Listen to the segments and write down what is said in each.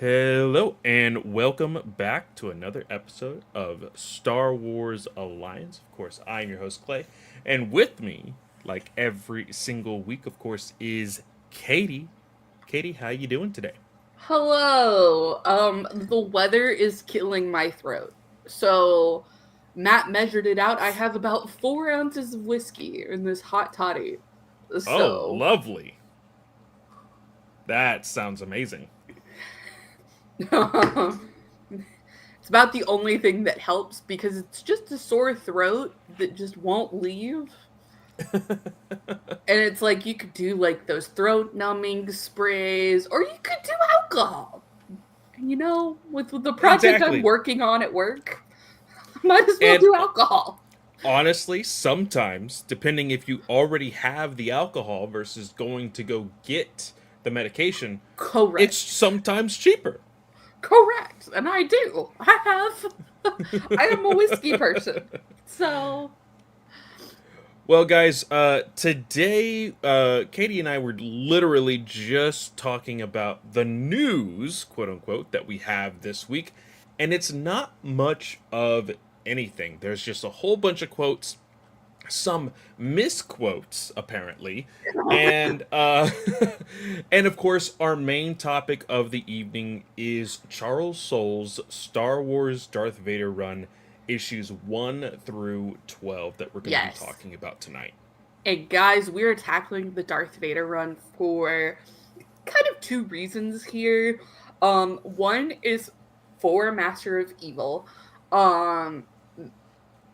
Hello and welcome back to another episode of Star Wars Alliance. Of course, I'm your host Clay, and with me, like every single week, of course, is Katie. Katie, how you doing today? Hello. The weather is killing my throat. So Matt measured it out. I have about 4 ounces of whiskey in this hot toddy. Oh, So lovely. That sounds amazing. it's about the only thing that helps because it's just a sore throat that just won't leave. And it's like you could do like those throat numbing sprays, or you could do alcohol. With the project I'm Exactly. working on at work, I might as well And do alcohol. honestly, sometimes, depending if you already have the alcohol versus going to go get the medication, it's Correct. sometimes cheaper. Correct. And I do. I have. I am a whiskey person. So, Well, guys, today, Katie and I were literally just talking about the news, quote unquote, that we have this week, and it's not much of anything. There's just a whole bunch of quotes, some misquotes, apparently, and and of course, our main topic of the evening is Charles Soule's Star Wars Darth Vader run, issues 1 through 12 that we're going to be yes. talking about tonight. And guys, we're tackling the Darth Vader run for kind of two reasons here. One is for Master of Evil. Um,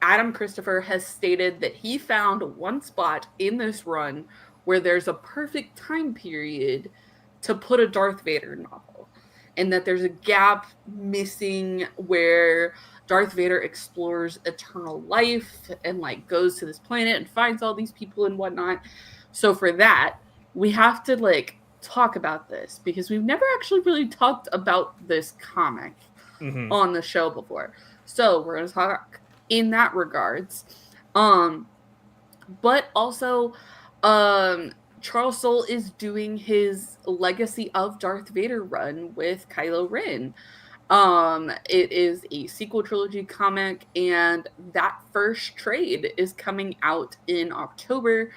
Adam Christopher has stated that he found one spot in this run where there's a perfect time period to put a Darth Vader novel, and that there's a gap missing where Darth Vader explores eternal life and like goes to this planet and finds all these people and whatnot. So for that, we have to like talk about this because we've never actually really talked about this comic Mm-hmm. on the show before. So we're gonna talk in that regards. Um, but also, Charles Soule is doing his Legacy of Darth Vader run with Kylo Ren. It is a sequel trilogy comic, and that first trade is coming out in October.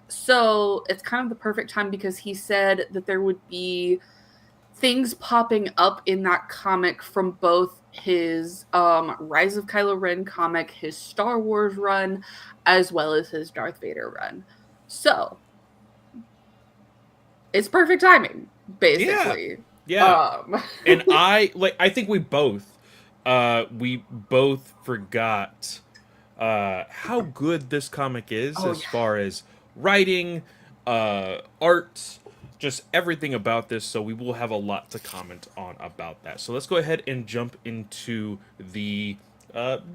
So it's kind of the perfect time because he said that there would be things popping up in that comic from both his Rise of Kylo Ren comic, his Star Wars run, as well as his Darth Vader run. So it's perfect timing, Yeah, basically. yeah. Um, And I think we both forgot how good this comic is oh as yeah. far as writing, art, just everything about this. So we will have a lot to comment on about that. So let's go ahead and jump into the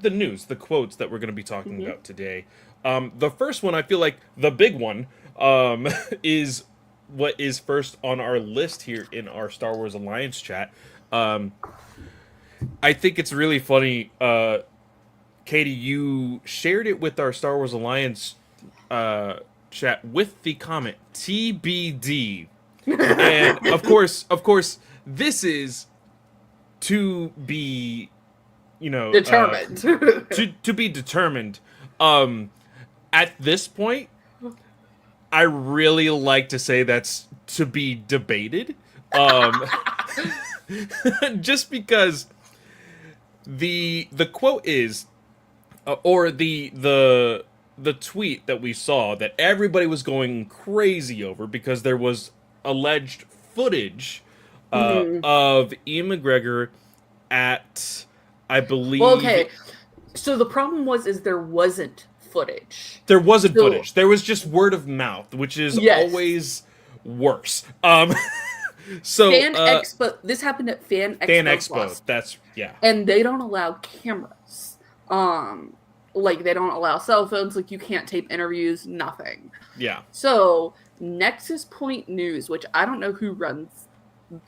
news, the quotes that we're going to be talking Mm-hmm. about today. The first one, I feel like the big one, is what is first on our list here in our Star Wars Alliance chat. Um, I think it's really funny, Katie. You shared it with our Star Wars Alliance uh, chat with the comment TBD, and of course, this is to be, Determined. to be determined. Um, at this point, I really like to say that's to be debated. Um, just because the quote is, or the tweet that we saw that everybody was going crazy over because there was alleged footage Mhm. of Ian McGregor at, I Well, believe, okay. So the problem is there wasn't footage. there wasn't So footage. There was just word of mouth, which is yes, always worse. So Fan Expo. This happened at Fan Fan Expos Expo. last, That's yeah, and they don't allow cameras. Um, like they don't allow cell phones. Like you can't tape interviews. Nothing. yeah. So Nexus Point News, which I don't know who runs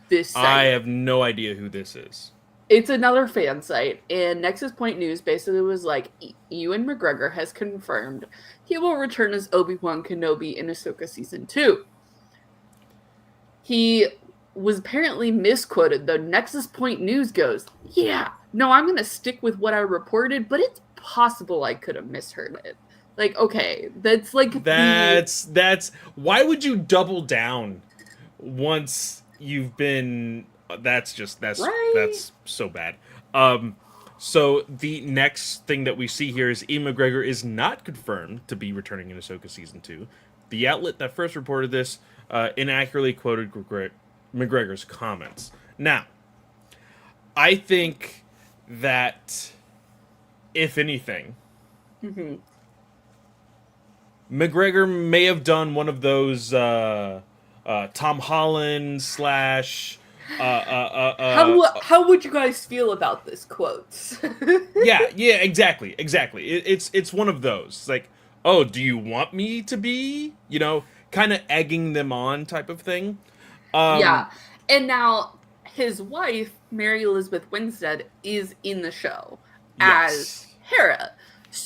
this I site. have no idea who this is. It's another fan site, and Nexus Point News basically was like, Ewan McGregor has confirmed he will return as Obi-Wan Kenobi in Ahsoka Season 2. He was apparently misquoted. The Nexus Point News goes, yeah, no, I'm going to stick with what I reported, but it's possible I could have misheard it. Like, okay, that's like the That's why would you double down once you've been right. that's so bad. Um so the next thing that we see here is Ian McGregor is not confirmed to be returning in Ahsoka season 2. The outlet that first reported this inaccurately quoted McGregor's comments. Now, I think that if anything, Mm-hmm. McGregor may have done one of those Tom Holland slash How would you guys feel about this quote? yeah, exactly. It's one of those. It's like, oh, do you want me to be, kind of egging them on type of thing. Yeah. And now his wife, Mary Elizabeth Winstead, is in the show as Yes, Hera.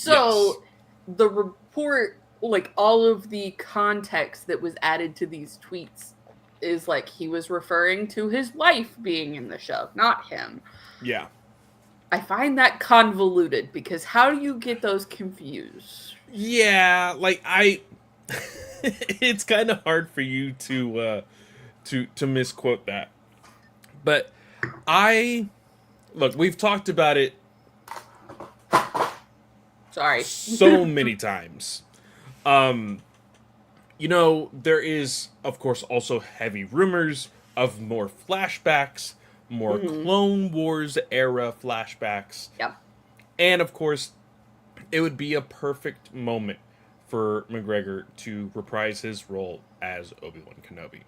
yes, So the report, like all of the context that was added to these tweets, is like he was referring to his wife being in the show, not him. yeah, I find that convoluted because how do you get those confused? yeah. Like I, it's kind of hard for you to misquote that, but I look. We've talked about it Sorry. so many times. Um, there is, of course, also heavy rumors of more flashbacks, more Hmm. Clone Wars era flashbacks, Yep. and of course, it would be a perfect moment for McGregor to reprise his role as Obi-Wan Kenobi.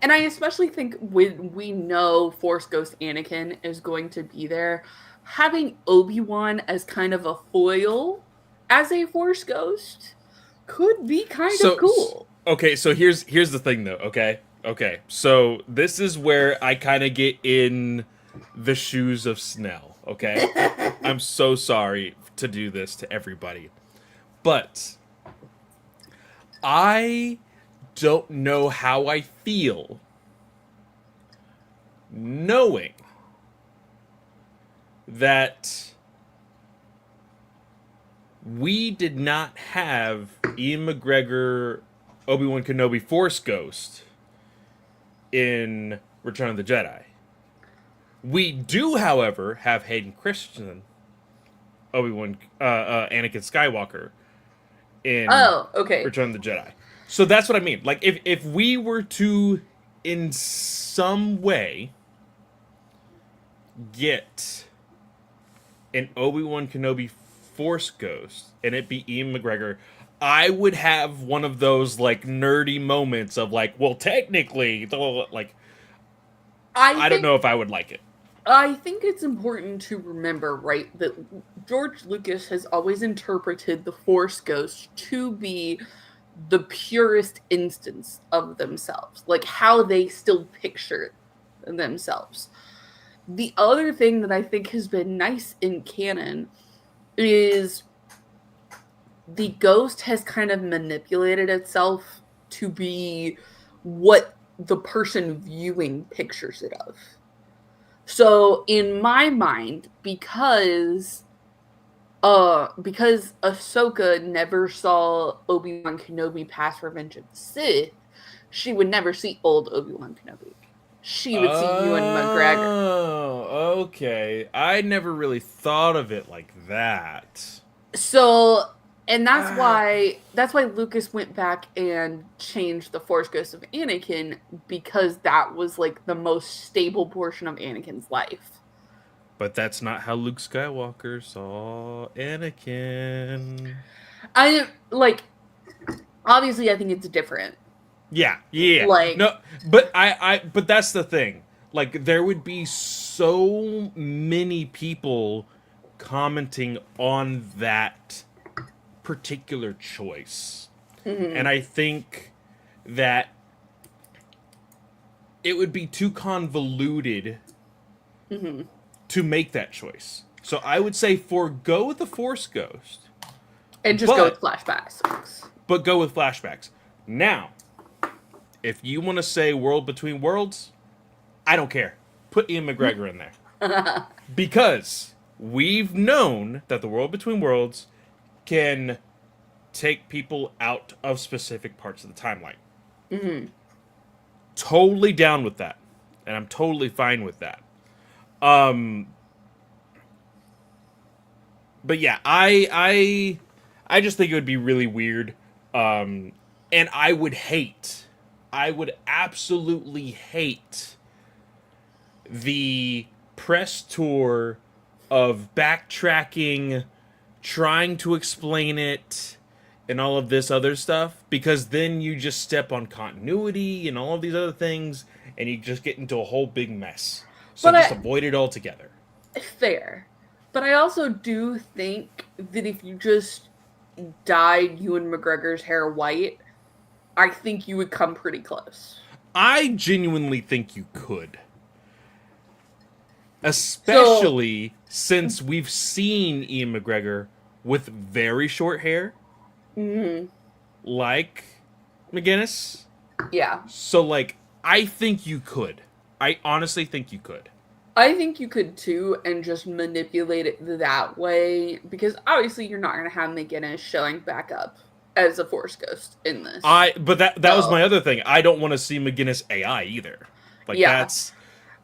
And I especially think when we know Force Ghost Anakin is going to be there, having Obi-Wan as kind of a foil as a Force Ghost could be kind of So, cool. okay, so here's the thing though, okay. So this is where I kind of get in the shoes of Snell, okay? I'm so sorry to do this to everybody. But I don't know how I feel knowing that we did not have Ian McGregor Obi-Wan Kenobi Force Ghost in Return of the Jedi. We do, however, have Hayden Christensen Obi-Wan Anakin Skywalker in Oh, okay. Return of the Jedi. So that's what I mean. Like if we were to in some way get an Obi-Wan Kenobi Force Ghost and it be Ian McGregor, I would have one of those like nerdy moments of like, well, technically, like I I don't think know if I would like it. I think it's important to remember, right, that George Lucas has always interpreted the Force Ghost to be the purest instance of themselves, like how they still picture themselves. The other thing that I think has been nice in canon is the ghost has kind of manipulated itself to be what the person viewing pictures it of. So in my mind, because Ahsoka never saw Obi-Wan Kenobi pass Revenge of the Sith, she would never see old Obi-Wan Kenobi. She would see Ewan McGregor. Oh, okay. I never really thought of it like that. So, and Ah, that's why Lucas went back and changed the Force Ghost of Anakin, because that was like the most stable portion of Anakin's life. but that's not how Luke Skywalker saw Anakin. I like obviously I think it's different. Yeah. Like No, but that's the thing. Like there would be so many people commenting on that particular choice. And mhm, I think that it would be too convoluted mhm. to make that choice. So I would say forego the Force Ghost, And just go with but flashbacks. go with flashbacks. Now, If you want to say World Between Worlds, I don't care. Put Ian McGregor in there. Because we've known that the World Between Worlds can take people out of specific parts of the timeline. Hmm. Totally down with that. And I'm totally fine with that. Um but yeah, I just think it would be really weird. And I would absolutely hate the press tour of backtracking, trying to explain it, and all of this other stuff, because then you just step on continuity and all of these other things, and you just get into a whole big mess. So But just avoid it altogether. fair. But I also do think that if you just dyed Ewan McGregor's hair white, I think you would come pretty close. I genuinely think you could. So, Especially since we've seen Ian McGregor with very short hair, mhm, like McGinnis. yeah. So, like, I think you could. I honestly think you could. I think you could too, and just manipulate it that way, because obviously you're not going to have McGinnis showing back up as a Force Ghost in this. But that was my So, other thing. I don't want to see McGinnis AI either. Like yeah. that's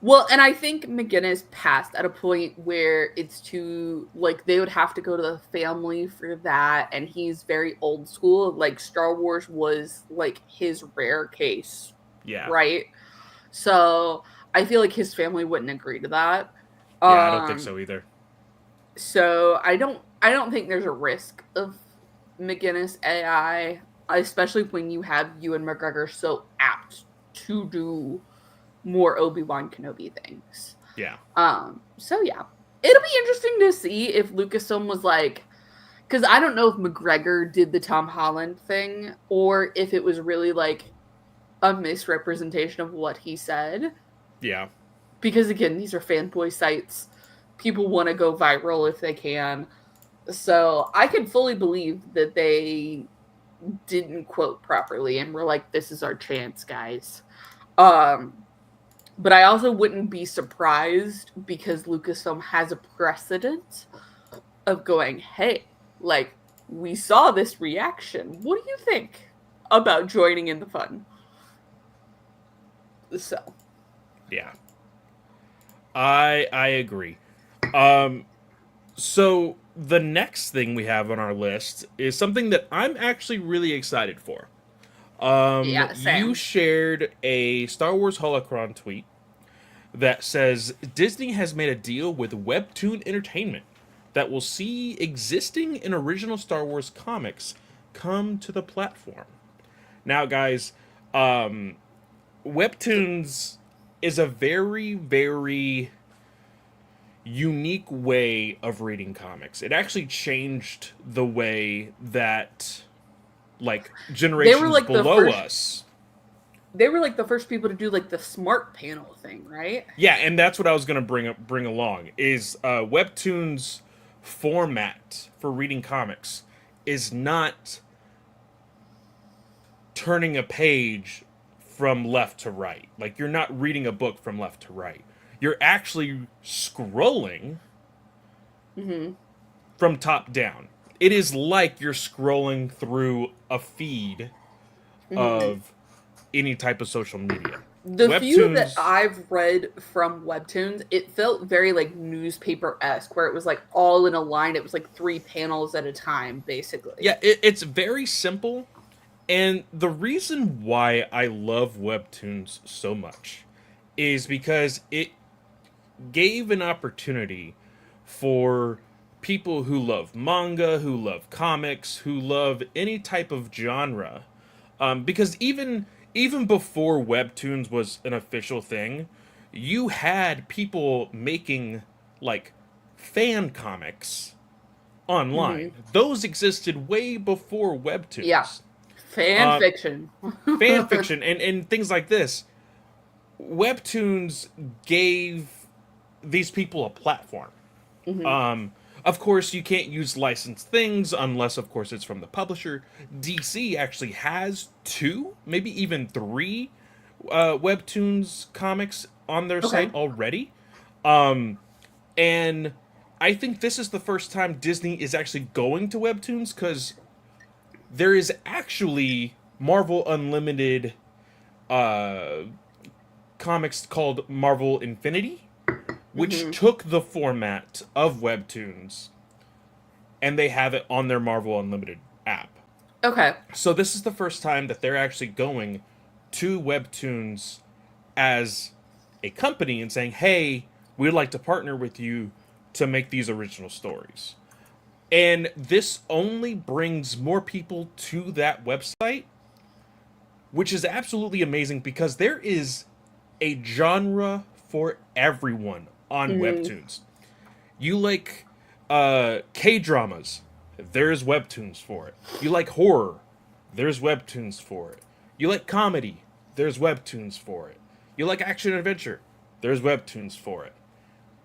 Well, and I think McGinnis passed at a point where it's too, like, they would have to go to the family for that, and he's very old school. Like, Star Wars was, like, his rare case, yeah. right? So, I feel like his family wouldn't agree to that. Yeah, I don't think Um, so either. so I don't think there's a risk of McGinnis AI, especially when you have Ewan McGregor so apt to do more Obi-Wan Kenobi things. Yeah. So yeah. It'll be interesting to see if Lucasfilm was like, because I don't know if McGregor did the Tom Holland thing or if it was really like a misrepresentation of what he said. Yeah. Because again, these are fanboy sites. People want to go viral if they can. So I can fully believe that they didn't quote properly and were like, this is our chance, guys. Um, but I also wouldn't be surprised because Lucasfilm has a precedent of going, hey, like, we saw this reaction. What do you think about joining in the fun? So, Yeah. I agree. Um so the next thing we have on our list is something that I'm actually really excited for. yeah, You same. shared a Star Wars Holocron tweet that says Disney has made a deal with Webtoon Entertainment that will see existing and original Star Wars comics come to the platform. Now, guys, Webtoons is a very, very unique way of reading comics. It actually changed the way that, like, They were generations like the below first us. they were like the first people to do like the smart panel thing, right? Yeah, and that's what I was gonna bring along is Webtoons format for reading comics is not turning a page from left to right. Like you're not reading a book from left to right. You're actually scrolling Mm-hmm. from top down. It is like you're scrolling through a feed Mm-hmm. of any type of social media. The few that Webtoons, I've read from Webtoons, it felt very like newspaper esque, where it was like all in a line. It was like three panels at a time, basically. yeah, it's very simple. And the reason why I love Webtoons so much is because it gave an opportunity for people who love manga, who love comics, who love any type of genre. Because even before Webtoons was an official thing, you had people making like fan comics Mm-hmm. online. Those existed way before Yeah, Webtoons. fan Uh, fiction. Fan fiction and things like this. Webtoons gave these people a platform. Hmm. Um, Of course, you can't use licensed things unless, of course, it's from the publisher. DC actually has two, maybe even three webtoons comics on their Okay. site already. And I think this is the first time Disney is actually going to webtoons, because there is actually Marvel Unlimited uh, comics called Marvel Infinity, which Hmm. took the format of webtoons and they have it on their Marvel Unlimited app. Okay. So this is the first time that they're actually going to webtoons as a company and saying, "Hey, we'd like to partner with you to make these original stories." And this only brings more people to that website, which is absolutely amazing because there is a genre for everyone on Mm, webtoons. You like K dramas, there's webtoons for it. You like horror, there's webtoons for it. You like comedy, there's webtoons for it. You like action adventure, there's webtoons for it.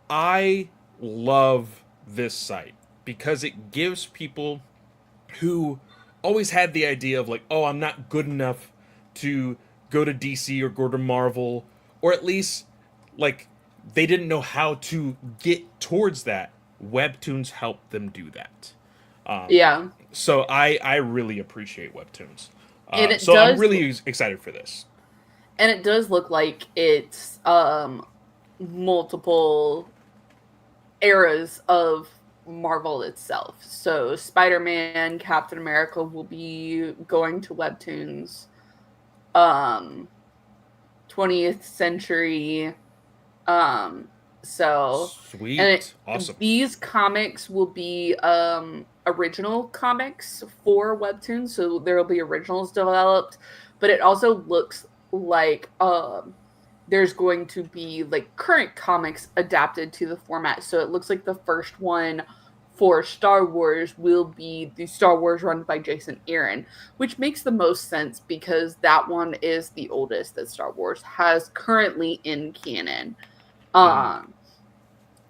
I love this site because it gives people who always had the idea of like, oh, I'm not good enough to go to DC or go to Marvel, or at least like they didn't know how to get towards that. Webtoons help them do that. yeah. So I really appreciate webtoons. And it So I'm does really excited for this. and it does look like it's multiple eras of Marvel itself. So Spider-Man, Captain America will be going to webtoons. Um 20th century. Um, so, and Sweet, awesome. these comics will be original comics for webtoons, so there will be originals developed, but it also looks like there's going to be like current comics adapted to the format. So it looks like the first one for Star Wars will be the Star Wars run by Jason Aaron, which makes the most sense because that one is the oldest that Star Wars has currently in canon. Mm-hmm. Um,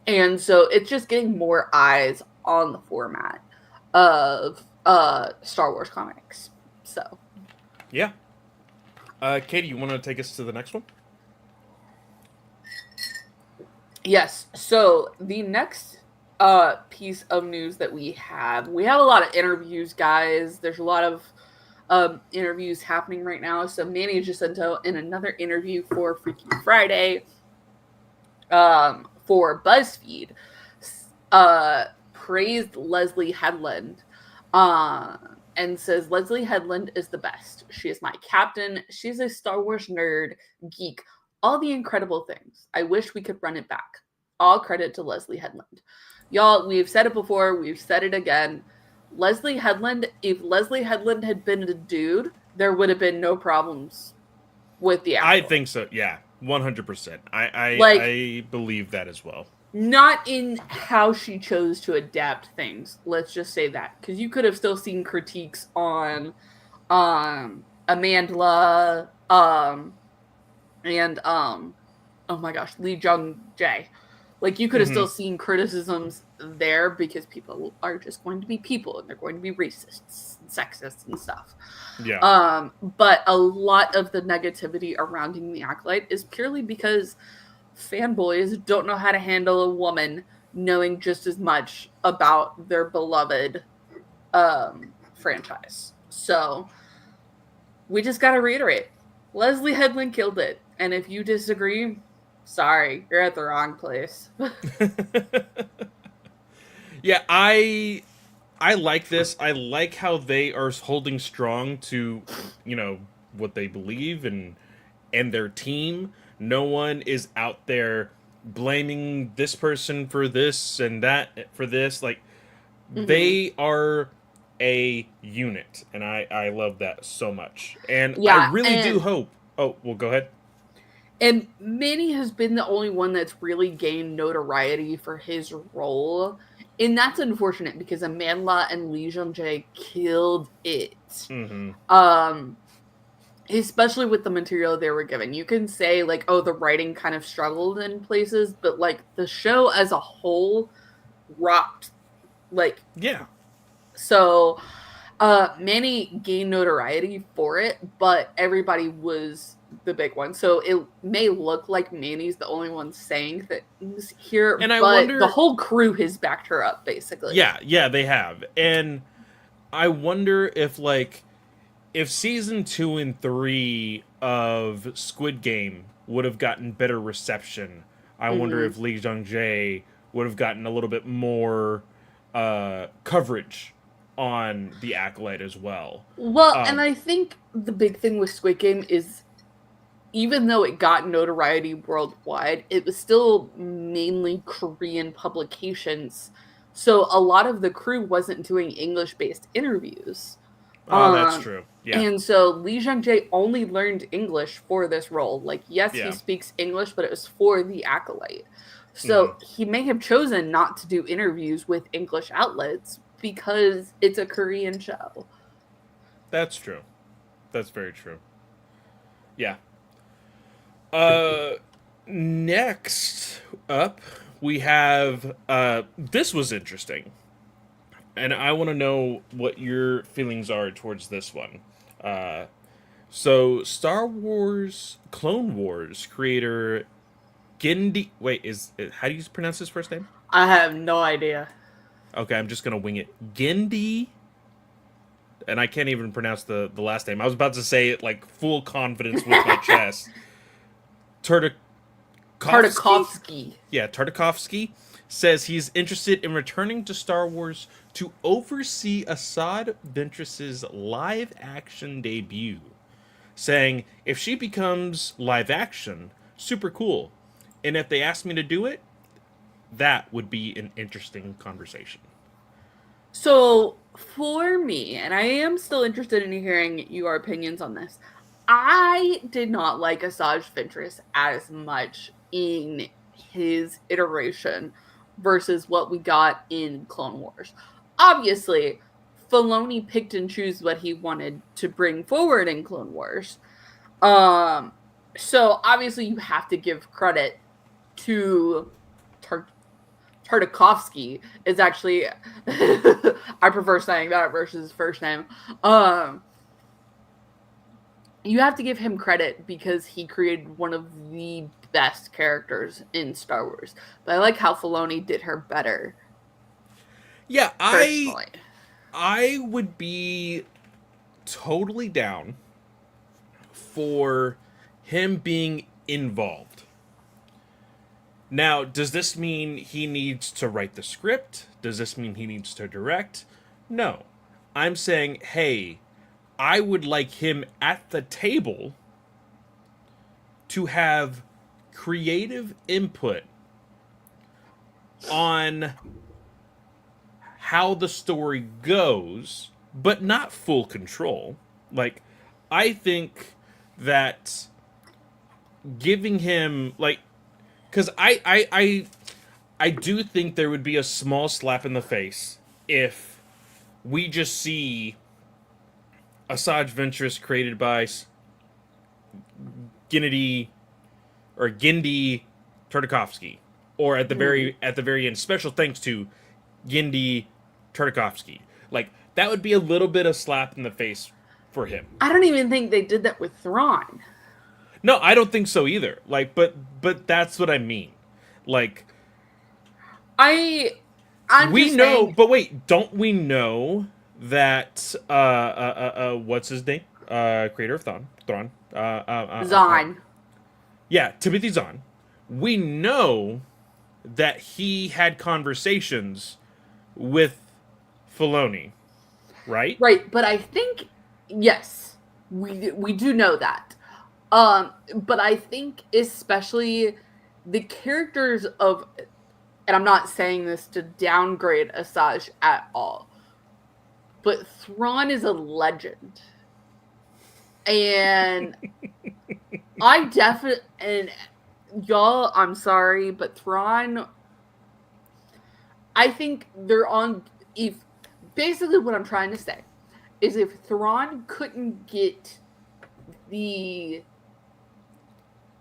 and so it's just getting more eyes on the format of Star Wars comics. So Yeah. Katie, you want to take us to the next one? yes, so the next piece of news that we have a lot of interviews, guys. There's a lot of interviews happening right now. So Manny Jacinto in another interview for Freaky Friday for BuzzFeed praised Leslie Headland and says Leslie Headland is the best. She is my captain. She's a Star Wars nerd, geek, all the incredible things. I wish we could run it back. All credit to Leslie Headland. Y'all, we've said it before, we've said it again. Leslie Headland, if Leslie Headland had been a dude, there would have been no problems with the I actor. think so. Yeah, 100%. Like, I believe that as well. not in how she chose to adapt things. Let's just say that, because you could have still seen critiques on Amandla and oh my gosh, Lee Jung Jae. Like you could have Mm-hmm. still seen criticisms there because people are just going to be people and they're going to be racists and sexist and stuff. Yeah. But a lot of the negativity surrounding the acolyte is purely because fanboys don't know how to handle a woman knowing just as much about their beloved franchise. So we just got to reiterate Leslie Headland killed it. And if you disagree, sorry, you're at the wrong place. Yeah, I like this. I like how they are holding strong to, what they believe and their team. No one is out there blaming this person for this and that for this. Like Hmm. they are a unit, and I love that so much. And I Yeah, really do hope. Oh, well, go ahead. and Manny has been the only one that's really gained notoriety for his role. And that's unfortunate because Amandla and Lee Jung Jae killed it. Mm-hmm. Um, especially with the material they were given. You can say like, oh, the writing kind of struggled in places, but like the show as a whole rocked Like, Yeah. so Manny gained notoriety for it, but everybody was the big one. So it may look like Manny's the only one saying things here, And I but the wonder, whole crew has backed her up, basically. yeah, they have. And I wonder if, like, if season 2 and 3 of Squid Game would have gotten better reception, I wonder Hmm. if Lee Jung Jae would have gotten a little bit more coverage on the Acolyte as well. Well, and Um, I think the big thing with Squid Game is even though it got notoriety worldwide, it was still mainly Korean publications. So a lot of the crew wasn't doing English based interviews. oh, that's Um, true. Yeah, and so Lee Jung Jae only learned English for this role. Like, yes, he yeah. speaks English, but it was for the Acolyte. Hmm. So he may have chosen not to do interviews with English outlets because it's a Korean show. That's true. That's very true. Yeah. Uh, Next up, we have this was interesting, and I want to know what your feelings are towards this one. Uh, so Star Wars Clone Wars creator Gindi. Wait, how do you pronounce his first name? I have no idea. Okay, I'm just gonna wing it. Gindi, and I can't even pronounce the last name. I was about to say it like full confidence with my chest. Tartakovsky? Tartakovsky. Yeah, Tartakovsky says he's interested in returning to Star Wars to oversee Assad Ventress's live action debut, saying if she becomes live action, super cool. And if they ask me to do it, that would be an interesting conversation. So, for me, and I am still interested in hearing your opinions on this, I did not like Asajj Ventress as much in his iteration versus what we got in Clone Wars. Obviously, Filoni picked and chose what he wanted to bring forward in Clone Wars. Um, so obviously you have to give credit to Tartakovsky is actually I prefer saying that versus his first name. Um you have to give him credit because he created one of the best characters in Star Wars. But I like how Filoni did her better, Yeah, personally. I would be totally down for him being involved. Now, does this mean he needs to write the script? Does this mean he needs to direct? No. I'm saying, hey, I would like him at the table to have creative input on how the story goes, but not full control. Like, I think that giving him, like, because I do think there would be a small slap in the face if we just see Asajj Ventress created by Gennady or Genndy Tartakovsky, or Mm. at the very end, special thanks to Genndy Tartakovsky. Like that would be a little bit of slap in the face for him. I don't even think they did that with Thrawn. No, I don't think so either. Like, but that's what I mean. Like I I'm we just know, saying but wait, don't we know that what's his name? Creator of Thrawn. Zahn. Yeah, Timothy Zahn. We know that he had conversations with Filoni, right? Right, but I think yes, we do know that. But I think especially the characters of, and I'm not saying this to downgrade Asajj at all, but Thrawn is a legend, and I definitely and y'all, I'm sorry, but Thrawn, I think they're on. If basically what I'm trying to say is, if Thrawn couldn't get the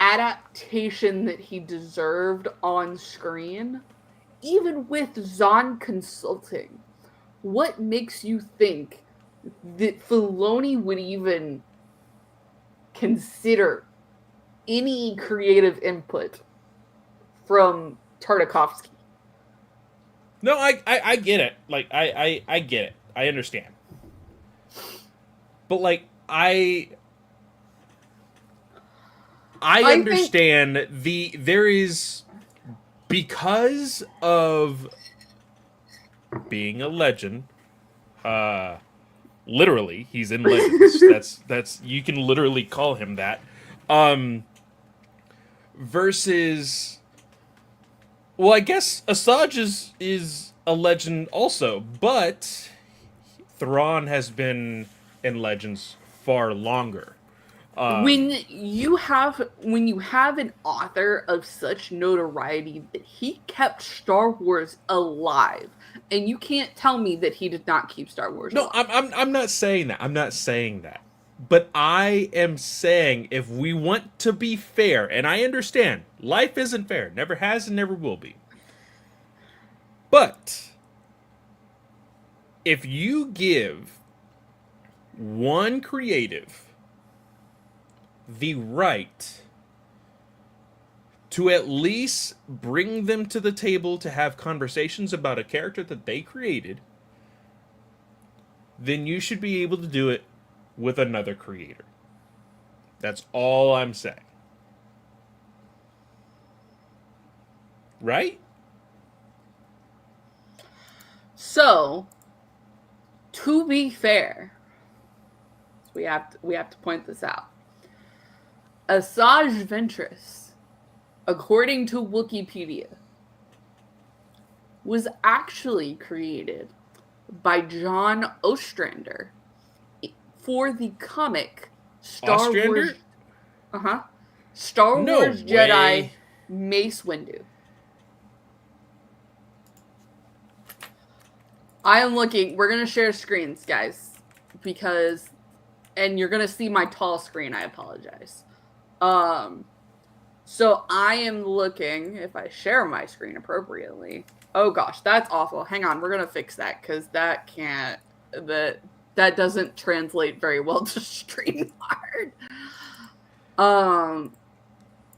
adaptation that he deserved on screen, even with Zahn Consulting, what makes you think that Filoni would even consider any creative input from Tartakovsky? No, I get it. Like I get it. I understand. But like I I think understand there is, because of being a legend, uh literally he's in Legends. That's you can literally call him that. Um versus, well, I guess Asajj is a legend also, but Thrawn has been in Legends far longer. when you have an author of such notoriety that he kept Star Wars alive, and you can't tell me that he did not keep Star Wars No, alive. I'm not saying that. I'm not saying that. But I am saying, if we want to be fair, and I understand life isn't fair, never has and never will be. But if you give one creative the right to at least bring them to the table to have conversations about a character that they created, then you should be able to do it with another creator. That's all I'm saying. Right? So, to be fair, we have to point this out. Asajj Ventress, according to Wikipedia, was actually created by John Ostrander for the comic Star Ostrander? Wars. Uh huh. Star No Wars Jedi way. Mace Windu. I am looking. We're gonna share screens, guys, because, and you're gonna see my tall screen. I apologize. Um, so I am looking. If I share my screen appropriately. Oh gosh, that's awful. Hang on, we're gonna fix that because that can't. That doesn't translate very well to StreamYard. Um.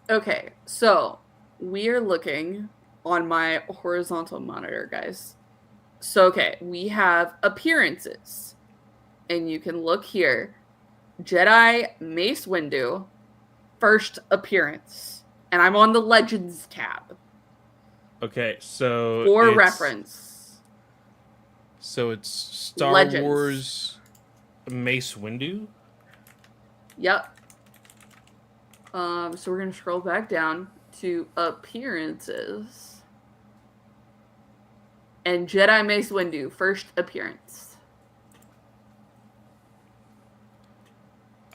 Okay, so we are looking on my horizontal monitor, guys. So, okay, we have appearances. And you can look here. Jedi Mace Windu, first appearance. And I'm on the Legends tab Okay, so for it's reference. Star Legends. Wars Mace Windu. Yep. So we're going to scroll back down to appearances. And Jedi Mace Windu, first appearance.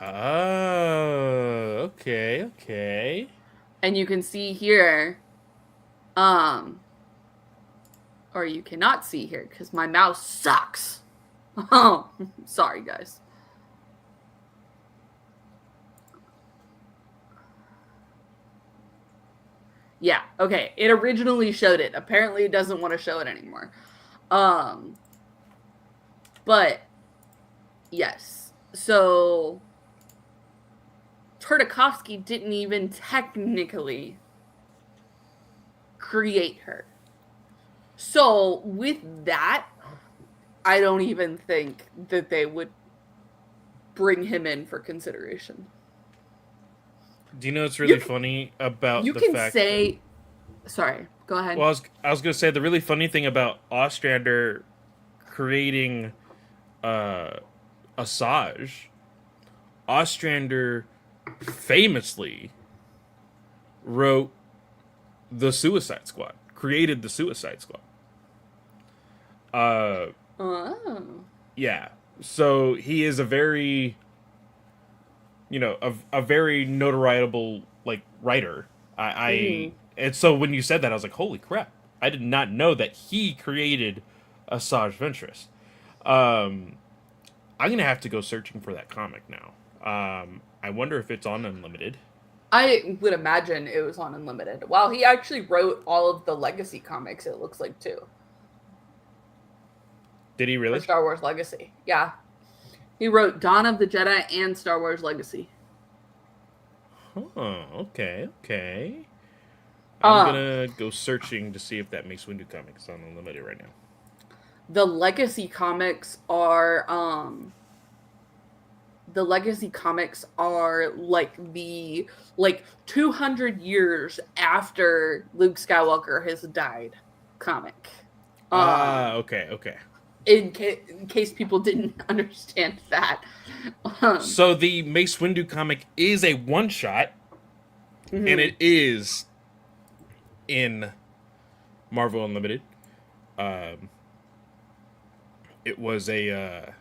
Oh, okay. And you can see here, or you cannot see here because my mouse sucks. Oh, sorry, guys. Yeah, okay. It originally showed it. Apparently, it doesn't want to show it anymore. But yes. So Tartakovsky didn't even technically create her. So with that, I don't even think that they would bring him in for consideration. Do you know what's really You funny about you the can fact that? say, sorry, go ahead. Well, I was gonna say the really funny thing about Ostrander creating uh, Asajj. Ostrander famously wrote the Suicide Squad, created the Suicide Squad. Uh, Oh. yeah. So he is a very, a very notoriable like writer. Mm-hmm. And so when you said that, I was like, holy crap! I did not know that he created Asajj Ventress. Um, I'm gonna have to go searching for that comic now. I wonder if it's on Unlimited. I would imagine it was on Unlimited. Wow, he actually wrote all of the Legacy comics, it looks like, too, Did he for really? Star Wars Legacy. Yeah. He wrote Dawn of the Jedi and Star Wars Legacy. Oh, okay, okay. I'm Um, gonna go searching to see if that Mace Windu comic is on Unlimited right now. the Legacy comics are like 200 years after Luke Skywalker has died comic. Ah, Um okay, okay. in case people didn't understand that. Um So the Mace Windu comic is a one shot, and mhm. it is in Marvel Unlimited. Um, it was a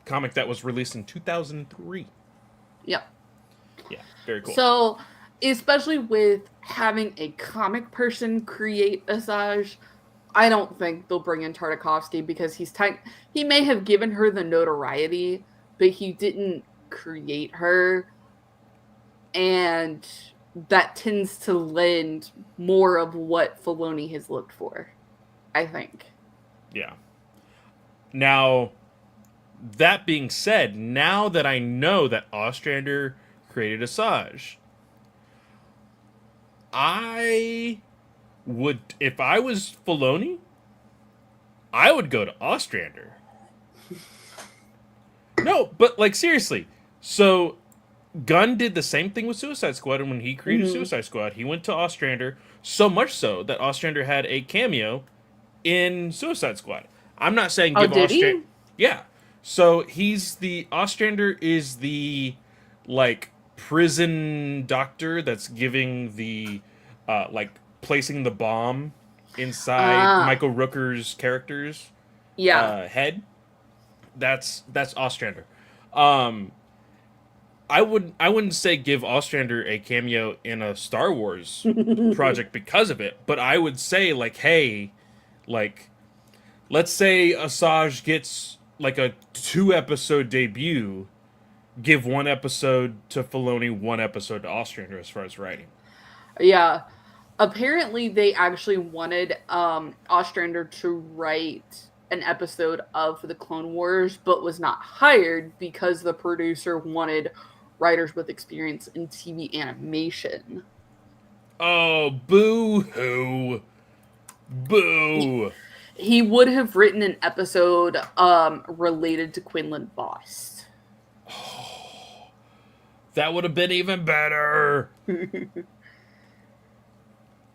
comic that was released in 2003. Yep. Yeah, very cool. So, especially with having a comic person create Asajj, I don't think they'll bring in Tartakovsky because he may have given her the notoriety, but he didn't create her, and that tends to lend more of what Filoni has looked for, I think. Yeah. Now, that being said, now that I know that Ostrander created Asajj, I would, if I was Filoni, I would go to Ostrander. No, but like seriously. So Gunn did the same thing with Suicide Squad, and when he created Mm-hmm. Suicide Squad, he went to Ostrander, so much so that Ostrander had a cameo in Suicide Squad. I'm not saying Oh, give did Ostrander. he? Yeah. So he's the Ostrander is the like prison doctor that's giving the like placing the bomb inside Ah, Michael Rooker's character's yeah. head. That's Ostrander. Um, I wouldn't say give Ostrander a cameo in a Star Wars project because of it, but I would say like, hey, like let's say Asajj gets like a 2 episode debut, give 1 episode to Filoni, 1 episode to Ostrander as far as writing. Yeah. Apparently they actually wanted Ostrander to write an episode of the Clone Wars, but was not hired because the producer wanted writers with experience in TV animation. Oh, boo hoo. He, Boo. he would have written an episode related to Quinlan Voss. That would have been even better.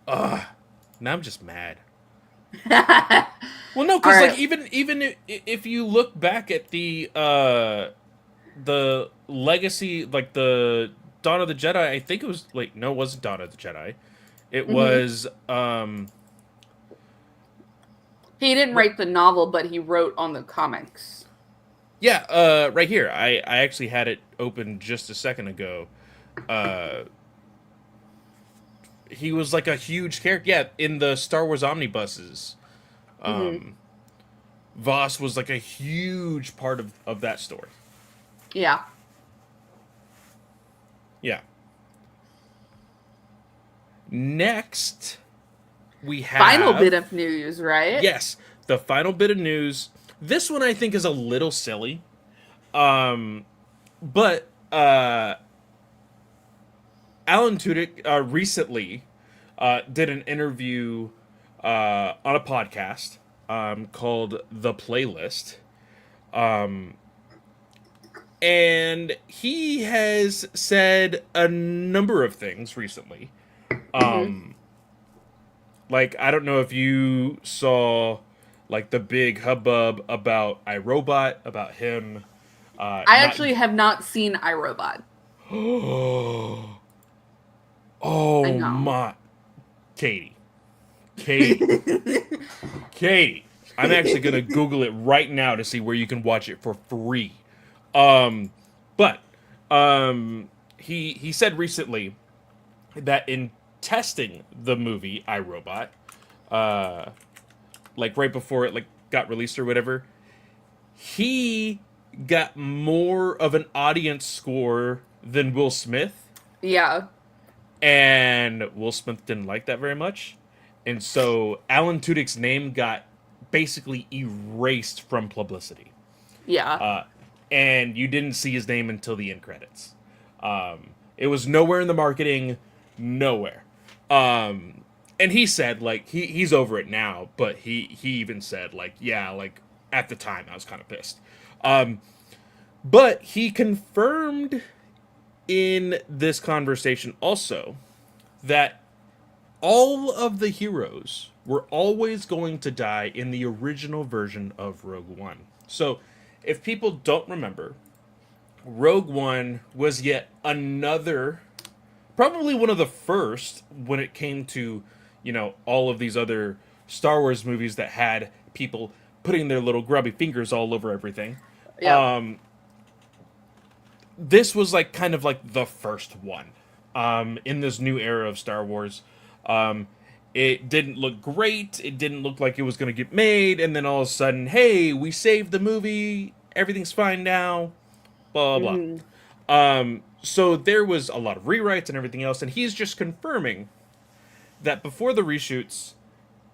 Ugh. Now I'm just mad. All Well, no, because like right. even if you look back at the legacy, like the Dawn of the Jedi, I think it was like no, it wasn't Dawn of the Jedi. It Mm-hmm. was He didn't write the novel, but he wrote on the comics. yeah, right here. I actually had it open just a second ago. Uh he was like a huge character. Yeah, in the Star Wars omnibuses. Mm-hmm. Um Voss was like a huge part of that story. Yeah. Yeah. Next we Final bit have, of news, right? yes, the final bit of news. This one I think is a little silly. Um but Alan Tudyk recently did an interview on a podcast called The Playlist. Um, and he has said a number of things recently. Mm-hmm. Um, like, I don't know if you saw like the big hubbub about iRobot, about him I not. actually have not seen iRobot. I Oh know. my. Katie. Katie. Katie, I'm actually gonna Google it right now to see where you can watch it for free. But he said recently that in testing the movie iRobot, uh, like right before it like got released or whatever, he got more of an audience score than Will Smith Yeah. and Will Smith didn't like that very much, and so Alan Tudyk's name got basically erased from publicity, Yeah. uh, and you didn't see his name until the end credits. It was nowhere in the marketing, nowhere. And he said like he's over it now, but he even said like yeah, like at the time I was kind of pissed. Um, but he confirmed in this conversation also that all of the heroes were always going to die in the original version of Rogue One. So, if people don't remember, Rogue One was yet another, probably one of the first when it came to, all of these other Star Wars movies that had people putting their little grubby fingers all over everything. Yep. This was like kind of like the first one in this new era of Star Wars. Um, it didn't look great. It didn't look like it was going to get made. And then all of a sudden, hey, we saved the movie. Everything's fine now. Blah, blah, Hmm. blah. So there was a lot of rewrites and everything else. And he's just confirming that before the reshoots,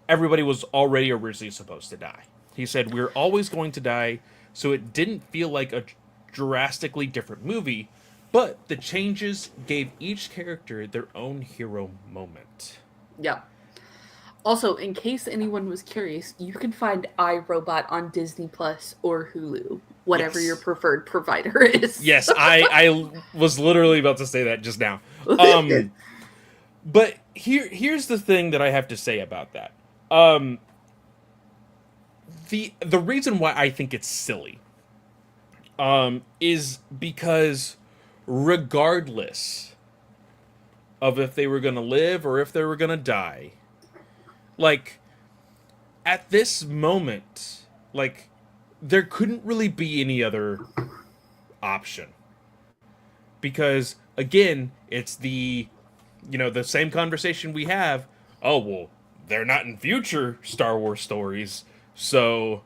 everybody was already originally supposed to die. He said, we're always going to die. So it didn't feel like a drastically different movie, but the changes gave each character their own hero moment. Yep. Also, in case anyone was curious, you can find iRobot on Disney Plus or Hulu, whatever your Yes. preferred provider is. Yes, I was literally about to say that just now. But here's the thing that I have to say about that. Um, the reason why I think it's silly is because regardless of if they were going to live or if they were going to die, like at this moment, like there couldn't really be any other option because again, it's the same conversation we have. Oh well, they're not in future Star Wars stories, so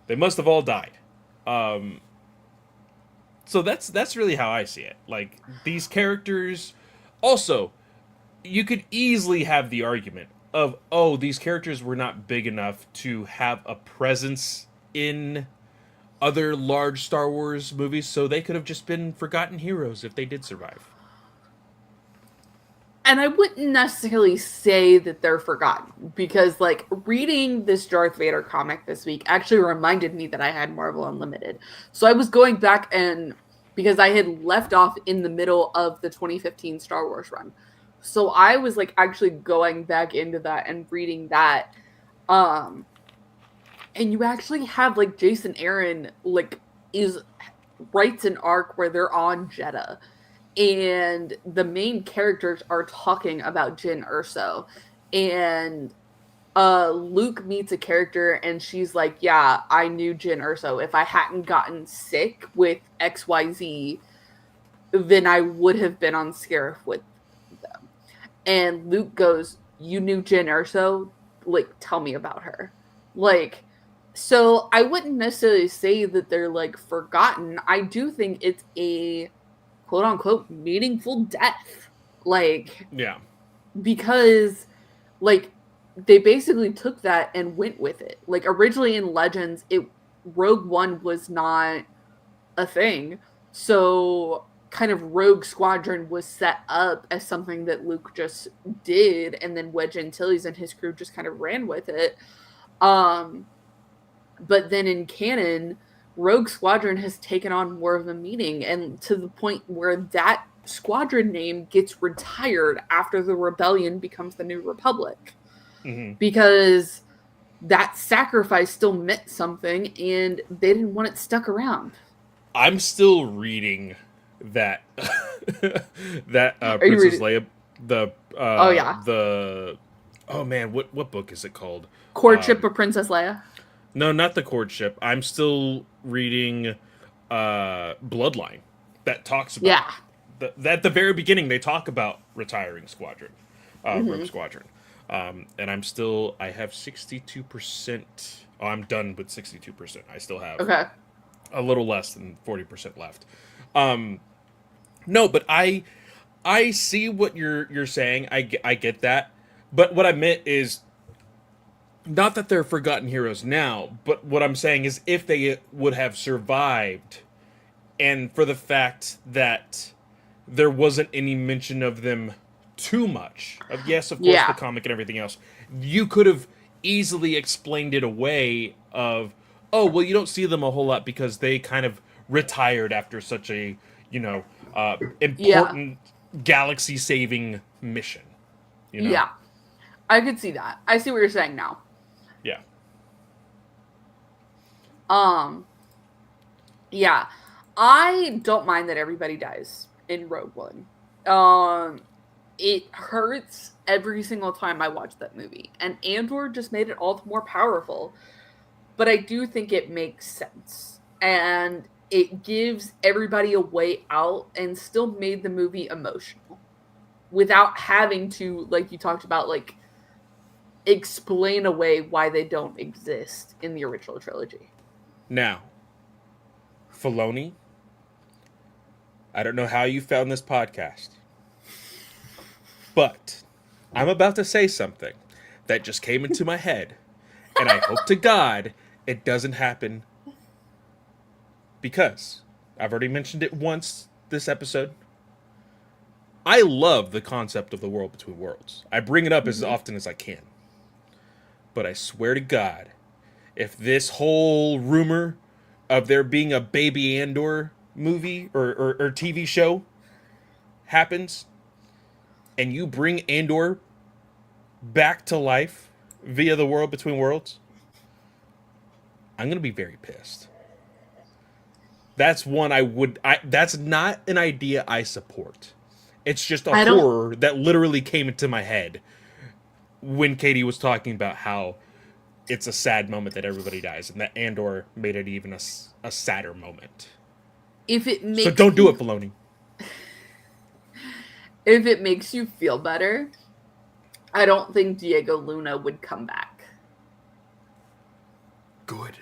they must have all died. Um, so that's really how I see it. Like these characters, also, you could easily have the argument of oh these characters were not big enough to have a presence in other large Star Wars movies, so they could have just been forgotten heroes if they did survive. And I wouldn't necessarily say that they're forgotten because, like, reading this Darth Vader comic this week actually reminded me that I had Marvel Unlimited. So I was going back and because I had left off in the middle of the 2015 Star Wars run. So I was like actually going back into that and reading that. Um, and you actually have like Jason Aaron like is writes an arc where they're on Jeddah and the main characters are talking about Jyn Erso and Luke meets a character and she's like, yeah, I knew Jyn Erso. If I hadn't gotten sick with XYZ, then I would have been on Scarif with them. And Luke goes, you knew Jyn Erso? Like, tell me about her. Like, so I wouldn't necessarily say that they're like forgotten. I do think it's a quote unquote meaningful death. Like, Yeah. because like they basically took that and went with it. Like originally in Legends, it Rogue One was not a thing. So kind of Rogue Squadron was set up as something that Luke just did and then Wedge Antilles and his crew just kind of ran with it. Um but then in canon, Rogue Squadron has taken on more of a meaning and to the point where that squadron name gets retired after the rebellion becomes the New Republic Hmm. because that sacrifice still meant something and they didn't want it stuck around. I'm still reading that that Are you Princess reading? Leia the Oh yeah, the oh man, what book is it called? Courtship of Princess Leia. No, not the courtship. I'm still reading Bloodline that talks about Yeah. at the very beginning they talk about retiring Squadron, Rogue Hmm. Squadron. And I have 62%. Oh, I'm done with 62%. I still have Okay. a little less than 40% left. Um, no, but I see what you're saying. I get that. But what I meant is not that they're forgotten heroes now, but what I'm saying is if they would have survived, and for the fact that there wasn't any mention of them too much. Yes, of course, the Yeah. comic and everything else. You could have easily explained it away of, oh, well, you don't see them a whole lot because they kind of retired after such a, you know, Yeah. important galaxy-saving mission. You know? Yeah. I could see that. I see what you're saying now. Yeah. Um, yeah. I don't mind that everybody dies in Rogue One. Um, it hurts every single time I watch that movie. And Andor just made it all the more powerful. But I do think it makes sense. And it gives everybody a way out and still made the movie emotional. Without having to, like you talked about, like, explain away why they don't exist in the original trilogy. Now, Filoni, I don't know how you found this podcast, but I'm about to say something that just came into my head, and I hope to God it doesn't happen because I've already mentioned it once this episode. I love the concept of the world between worlds. I bring it up as often as I can. But I swear to God, if this whole rumor of there being a Baby Andor movie or TV show happens, and you bring Andor back to life via the world between worlds, I'm gonna be very pissed. That's one that's not an idea I support. It's just a I don't horror that literally came into my head when Katie was talking about how it's a sad moment that everybody dies, and that Andor made it even a sadder moment. if it So makes don't do you, it, Filoni. if it makes you feel better, I don't think Diego Luna would come back. Good.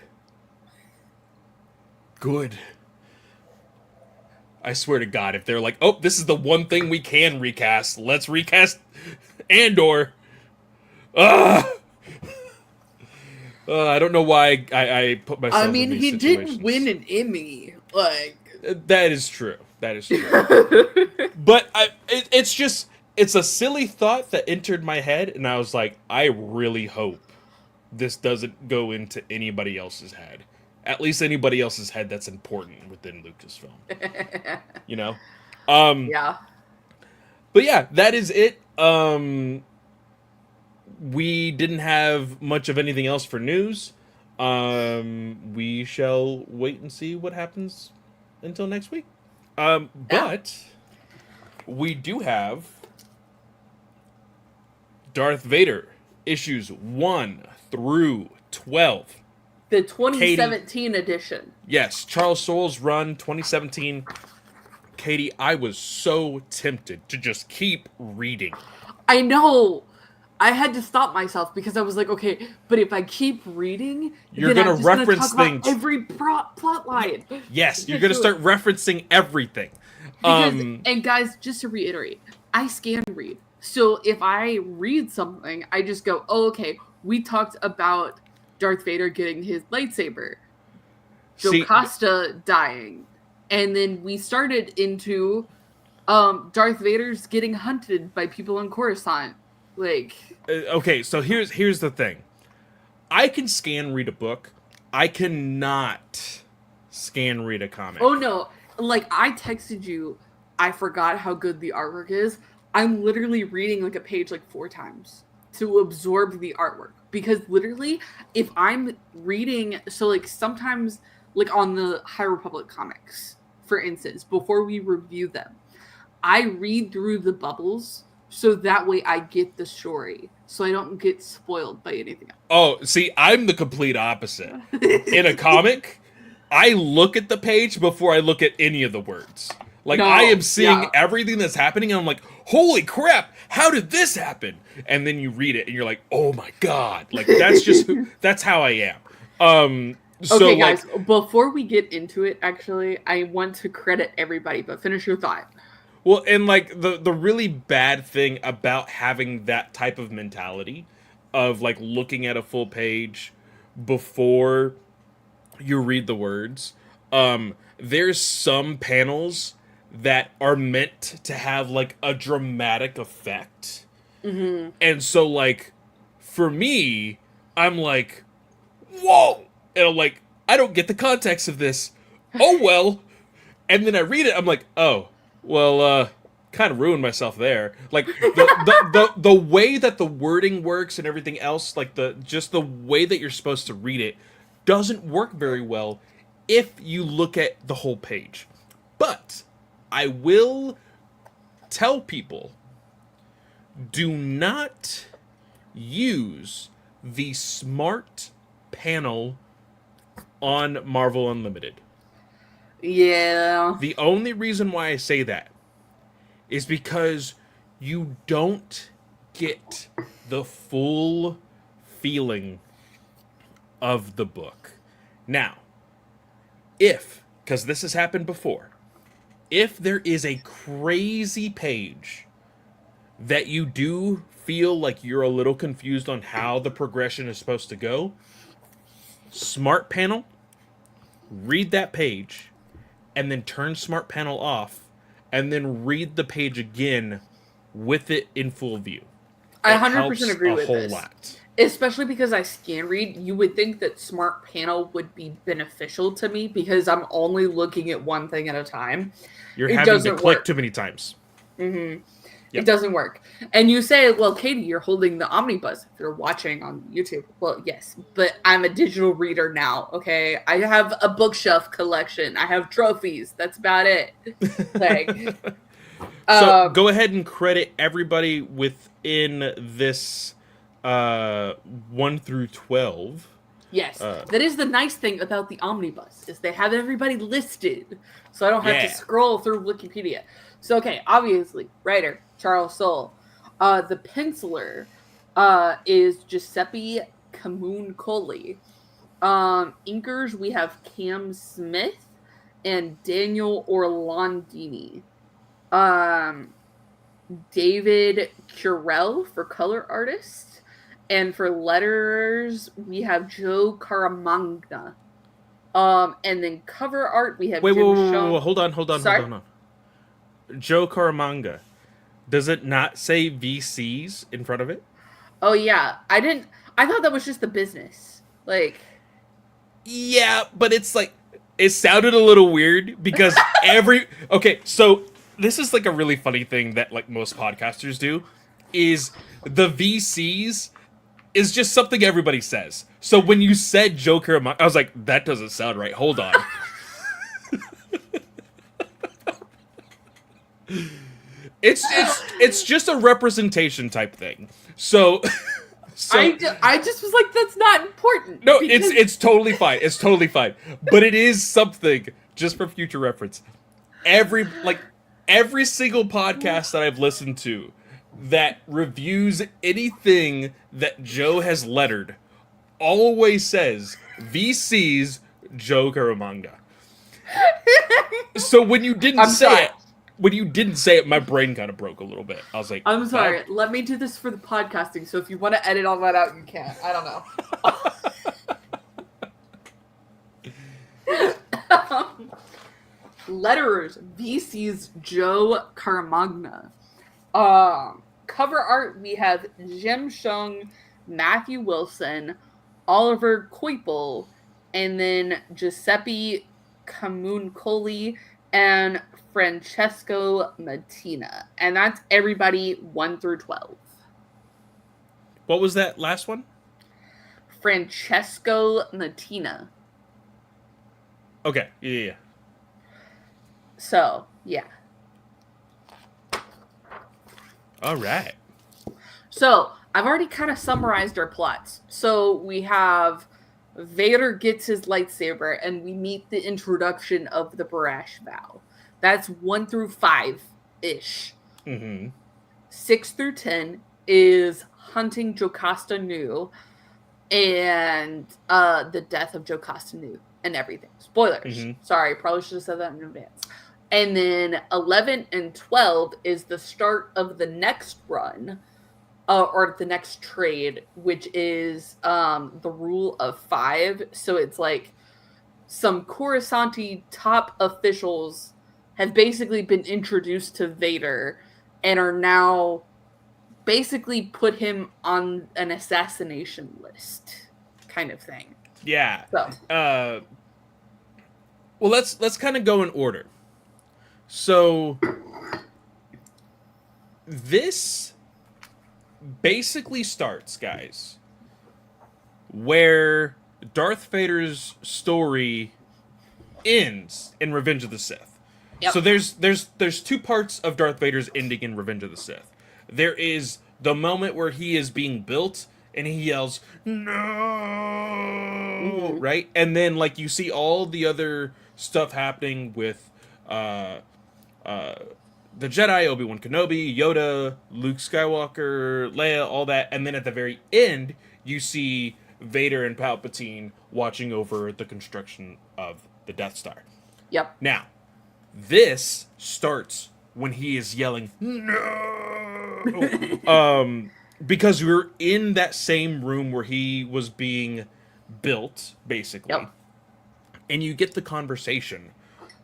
Good. I swear to God, if they're like, oh, this is the one thing we can recast, let's recast Andor. Ugh. I don't know why I put myself I mean, in these he situations. did win an Emmy. Like, That is true. That is true. But it's a silly thought that entered my head, and I was like, I really hope this doesn't go into anybody else's head. At least anybody else's head that's important within Lucasfilm. You know? yeah. But yeah, that is it. We didn't have much of anything else for news. We shall wait and see what happens until next week. But we do have Darth Vader issues 1 through 12. The 2017 edition. Yes, Charles Soule's run 2017. Katie, I was so tempted to just keep reading. I know. I had to stop myself because I was like, okay, but if I keep reading, You're then gonna I'm just gonna reference talk about things. every plot line. Yes, you're gonna start referencing everything. Because, and guys, just to reiterate, I scan read. So if I read something, I just go, oh, okay, we talked about Darth Vader getting his lightsaber, Jocasta dying, and then we started into Darth Vader's getting hunted by people in Coruscant. Like, okay, so here's the thing. I can scan read a book. I cannot scan read a comic. oh no, like I texted you, I forgot how good the artwork is. I'm literally reading like a page like 4 times to absorb the artwork. Because literally, if I'm reading, so like sometimes, like on the High Republic comics, for instance, before we review them, I read through the bubbles so that way I get the story, so I don't get spoiled by anything else. Oh, see, I'm the complete opposite. In a comic, I look at the page before I look at any of the words. Like, No, I am seeing yeah. everything that's happening, and I'm like, holy crap, how did this happen? And then you read it, and you're like, oh my God. Like, that's just, that's how I am. So, Okay, like, guys, before we get into it, actually, I want to credit everybody, but finish your thought. Well, and like the really bad thing about having that type of mentality of like looking at a full page before you read the words, there's some panels that are meant to have like a dramatic effect. Mm-hmm. And so like for me, I'm like, whoa! And I'm like, I don't get the context of this. Oh well. And then I read it, I'm like, oh, well, kind of ruined myself there. Like the way that the wording works and everything else, like the way that you're supposed to read it, doesn't work very well if you look at the whole page. But I will tell people, do not use the smart panel on Marvel Unlimited. Yeah. The only reason why I say that is because you don't get the full feeling of the book. Now, because this has happened before, if there is a crazy page that you do feel like you're a little confused on how the progression is supposed to go, smart panel, read that page, and then turn smart panel off, and then read the page again with it in full view. I It 100% helps agree a with whole this. lot. Especially because I scan read, you would think that smart panel would be beneficial to me because I'm only looking at one thing at a time. You're It having to doesn't click work. too many times. Mm-hmm. Yep. It doesn't work. And you say, well, Katie, you're holding the omnibus if you're watching on YouTube. Well, yes, but I'm a digital reader now, okay? I have a bookshelf collection. I have trophies. That's about it. Like, So go ahead and credit everybody within this 1 through 12. yes, that is the nice thing about the omnibus is they have everybody listed, so I don't have to scroll through Wikipedia. So okay, obviously, writer Charles Soule. The penciler is Giuseppe Camuncoli. Inkers we have Cam Smith and Daniel Orlandini. David Curell for color artist. And for letterers, we have Joe Caramagna. And then cover art, we have Wait, Jim wait, Shum. hold on. Joe Caramanga. Does it not say VCs in front of it? Oh yeah, I thought that was just the business. Like, yeah, but it's like it sounded a little weird because okay, so this is like a really funny thing that like most podcasters do is the VCs is just something everybody says. So when you said Joker, I was like, that doesn't sound right. Hold on. It's just a representation type thing. So I just was like, that's not important. No, it's totally fine. It's totally fine. But it is something just for future reference. Every single podcast that I've listened to that reviews anything that Joe has lettered always says VC's Joe Caramanga. So when you didn't say it, my brain kind of broke a little bit. I was like, I'm sorry. Let me do this for the podcasting. So if you want to edit all that out, you can. I don't know. Letterers, VC's Joe Caramagna. Cover art, we have Jim Shung, Matthew Wilson, Oliver Koipel, and then Giuseppe Camuncoli and Francesco Mattina. And that's everybody 1 through 12. What was that last one? Francesco Mattina. Okay, yeah. So, yeah. All right. So, I've already kind of summarized our plots. So, we have Vader gets his lightsaber, and we meet the introduction of the Barash Vow. That's 1 through 5-ish. Mm-hmm. 6 through 10 is hunting Jocasta Nu and the death of Jocasta Nu and everything. Spoilers. Mm-hmm. Sorry, probably should have said that in advance. And then 11 and 12 is the start of the next run, or the next trade, which is the rule of 5. So it's like some Coruscanti top officials have basically been introduced to Vader and are now basically put him on an assassination list, kind of thing. Yeah. So, Well, let's kind of go in order. So this basically starts, guys, where Darth Vader's story ends in Revenge of the Sith. yep. So there's two parts of Darth Vader's ending in Revenge of the Sith. There is the moment where he is being built and he yells no, Mm-hmm. right? And then like you see all the other stuff happening with the Jedi, Obi-Wan Kenobi, Yoda, Luke Skywalker, Leia, all that, and then at the very end you see Vader and Palpatine watching over the construction of the Death Star. Yep. Now, this starts when he is yelling no, because we're in that same room where he was being built, basically, Yep. and you get the conversation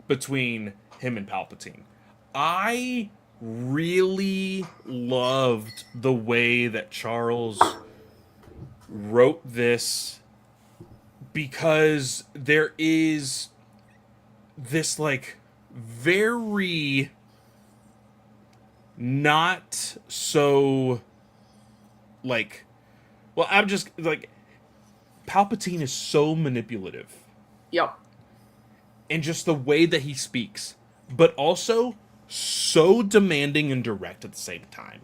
between him and Palpatine. I really loved the way that Charles wrote this because there is this like very not so like well I'm just like Palpatine is so manipulative Yep. in just the way that he speaks, but also so demanding and direct at the same time.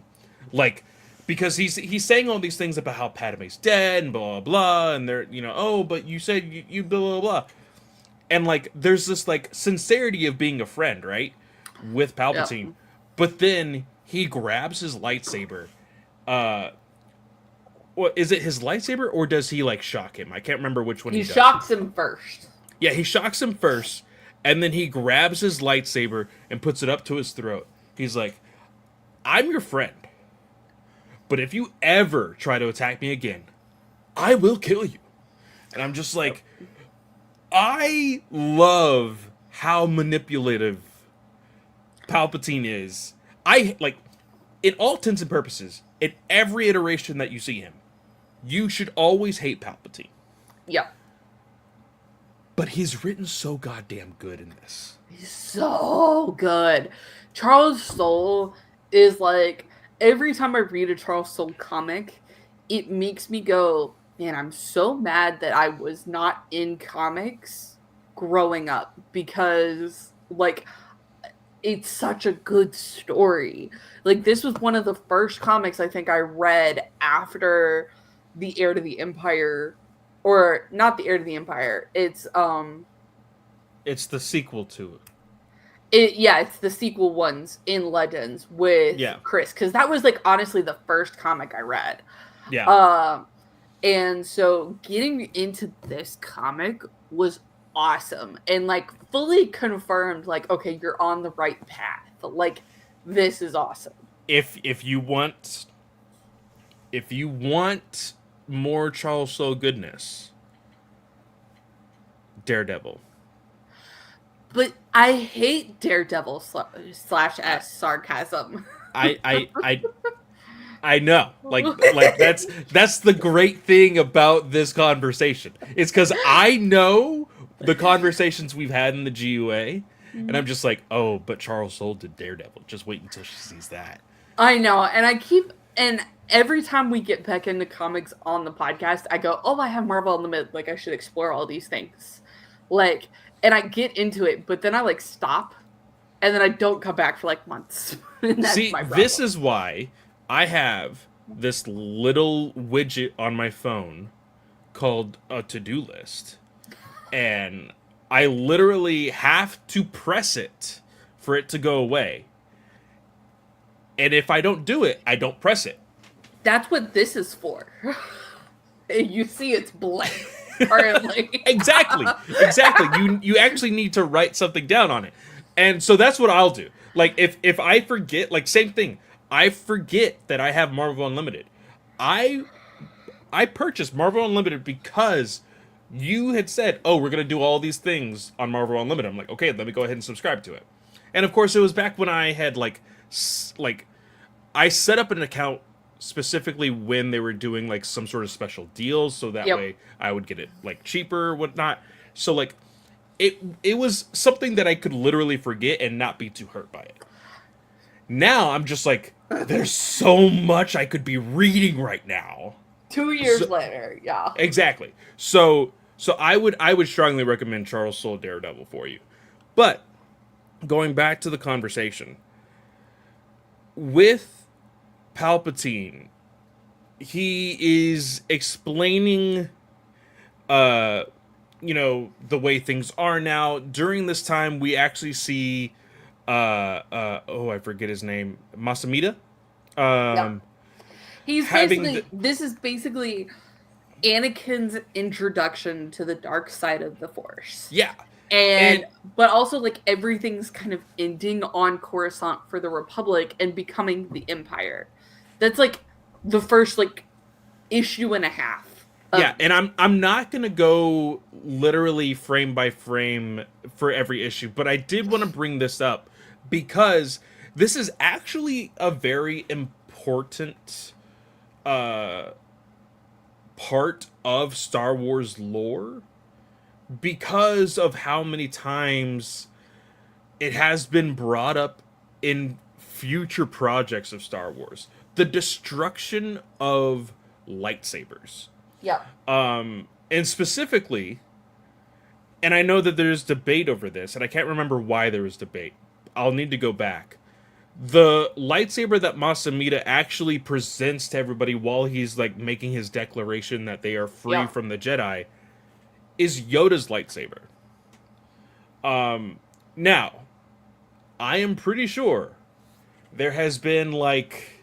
Like, because he's saying all these things about how Padme's dead and blah blah blah, and they're oh, but you said you blah blah blah, and like there's this like sincerity of being a friend, right, with Yep. Palpatine, but then he grabs his lightsaber. What is it? His lightsaber, or does he like shock him? I can't remember which one He he does. shocks him first. Yeah, he shocks him first, and then he grabs his lightsaber and puts it up to his throat. He's like, I'm your friend, but if you ever try to attack me again, I will kill you. And I'm just like, I love how manipulative Palpatine is. I, like, in all intents and purposes, in every iteration that you see him, you should always hate Palpatine. Yep. But he's written so goddamn good in this. He's so good. Charles Soule is like, every time I read a Charles Soule comic, it makes me go, man, I'm so mad that I was not in comics growing up because, like, it's such a good story. Like, this was one of the first comics I think I read after The Heir to the Empire, or not The Heir to the Empire. It's It's the sequel to it's the sequel ones in Legends with Yeah. Chris, because that was like honestly the first comic I read. Yeah. And so getting into this comic was awesome and like fully confirmed, like, okay, you're on the right path. Like, this is awesome. If you want more Charles Soule goodness, Daredevil. But I hate Daredevil slash S sarcasm. I know. Like that's the great thing about this conversation. It's because I know the conversations we've had in the GUA, and I'm just like, oh, but Charles Soule did Daredevil. Just wait until she sees that. I know, and every time we get back into comics on the podcast, I go, oh, I have Marvel in the mid, like I should explore all these things. Like, and I get into it, but then I like stop, and then I don't come back for like months. And that's See, my problem. this is why I have this little widget on my phone called a to-do list. And I literally have to press it for it to go away. And if I don't do it, I don't press it. That's what this is for. You see it's blank currently. Exactly. You actually need to write something down on it. And so that's what I'll do. Like if I forget, like same thing, I forget that I have Marvel Unlimited. I I purchased Marvel Unlimited because you had said, "Oh, we're gonna do all these things on Marvel Unlimited." I'm like, "Okay, let me go ahead and subscribe to it." And of course, it was back when I had like I set up an account specifically when they were doing like some sort of special deals, so that Yep. way I would get it like cheaper or whatnot. So like it was something that I could literally forget and not be too hurt by it. Now I'm just like, there's so much I could be reading right now. 2 years So, later, yeah. exactly. So I would strongly recommend Charles Soule Daredevil for you. But going back to the conversation with Palpatine, he is explaining uh the way things are now. During this time we actually see oh, I forget his name, Masamida, Yep. um He's having the, basically this is basically Anakin's introduction to the dark side of the Force. yeah. And And but also like everything's kind of ending on Coruscant for the Republic and becoming the Empire. That's like the first like issue and a half of yeah, and I'm not gonna go literally frame by frame for every issue, but I did want to bring this up because this is actually a very important uh part of Star Wars lore because of how many times it has been brought up in future projects of Star Wars. The destruction of lightsabers. Yep. And specifically, and I know that there's debate over this, and I can't remember why there was debate. I'll need to go back. The lightsaber that Masamida actually presents to everybody while he's like making his declaration that they are free Yep. from the Jedi is Yoda's lightsaber. Now, I am pretty sure there has been like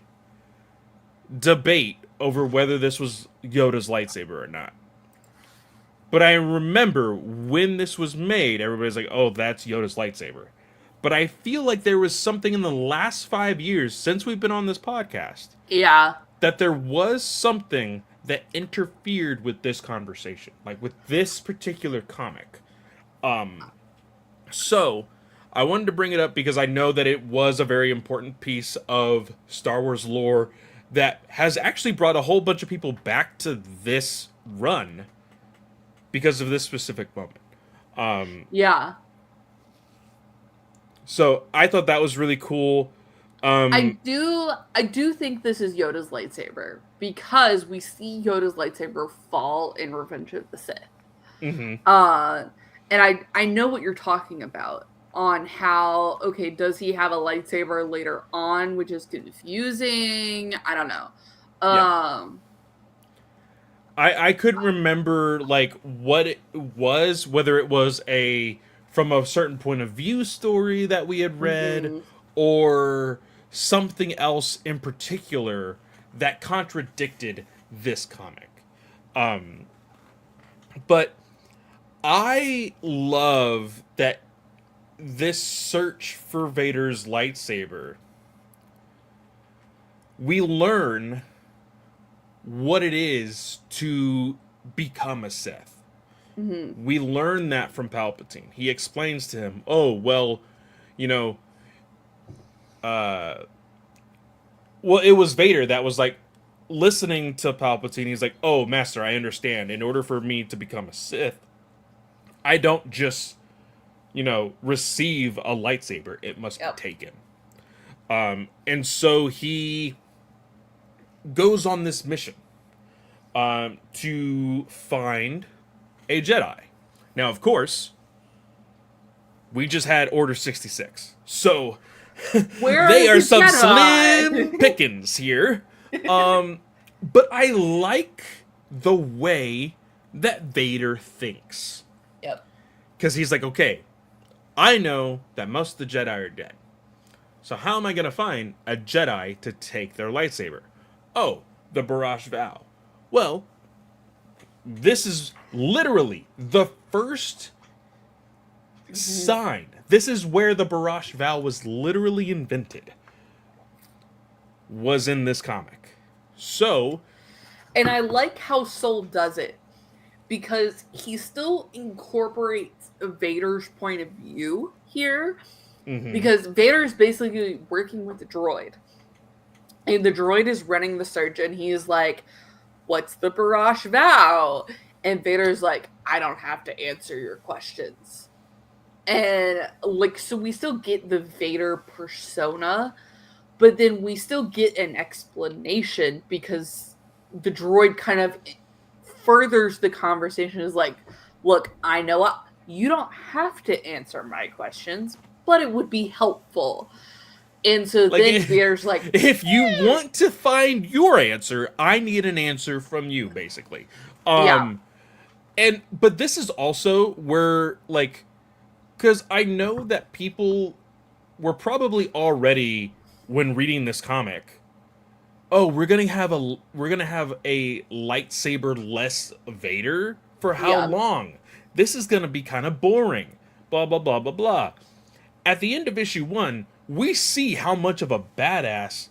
debate over whether this was Yoda's lightsaber or not. But I remember when this was made, everybody's like, "Oh, that's Yoda's lightsaber." But I feel like there was something in the last 5 years since we've been on this podcast Yeah. that there was something that interfered with this conversation, like with this particular comic. So I wanted to bring it up because I know that it was a very important piece of Star Wars lore that has actually brought a whole bunch of people back to this run because of this specific moment. Yeah. So I thought that was really cool. I do think this is Yoda's lightsaber because we see Yoda's lightsaber fall in Revenge of the Sith. Hmm. Uh and I know what you're talking about on how okay, does he have a lightsaber later on, which is confusing. I don't know. Yeah. Um I couldn't remember like what it was, whether it was a from a certain point of view story that we had read mhm. or something else in particular that contradicted this comic. Um, but I love that this search for Vader's lightsaber, we learn what it is to become a Sith. Mhm. We learn that from Palpatine. He explains to him, "Oh, well, you know, uh, well, it was Vader that was like listening to Palpatine. He's like, "Oh, Master, I understand. In order for me to become a Sith, I don't just, receive a lightsaber. It must be Yep. taken." And so he goes on this mission to find a Jedi. Now, of course, we just had Order 66. So Where they are are the some Jedi? slim pickings here. But I like the way that Vader thinks. Yep. Because he's like, okay, I know that most of the Jedi are dead. So how am I going to find a Jedi to take their lightsaber? Oh, the Barrage Vow. Well, this is literally the first Mhm. sign. This is where the Barash Vow was literally invented. Was in this comic. So, And I like how Soul does it because he still incorporates Vader's point of view here mm-hmm. because Vader's basically working with the droid. And the droid is running the search and he's like, "What's the Barash Vow?" And Vader's like, "I don't have to answer your questions." And like so we still get the Vader persona, but then we still get an explanation because the droid kind of furthers the conversation is like, "Look, I know you don't have to answer my questions, but it would be helpful." And so Like, then Vader's like, if you want to find your answer, I need an answer from you, basically. yeah, But this is also where, like, because I know that people were probably already, when reading this comic, oh, we're gonna have a lightsaber less Vader for how yeah, long? This is gonna be kind of boring. Blah blah blah blah blah. At the end of issue one, we see how much of a badass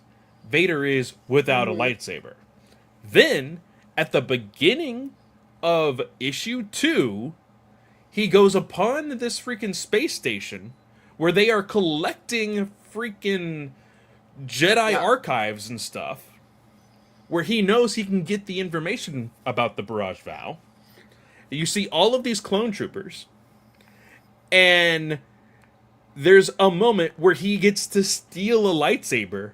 Vader is without a hmm lightsaber. Then, at the beginning of issue two, he goes upon this freaking space station where they are collecting freaking Jedi yeah, archives and stuff, where he knows he can get the information about the Barrage Vow. You see all of these clone troopers, and there's a moment where he gets to steal a lightsaber,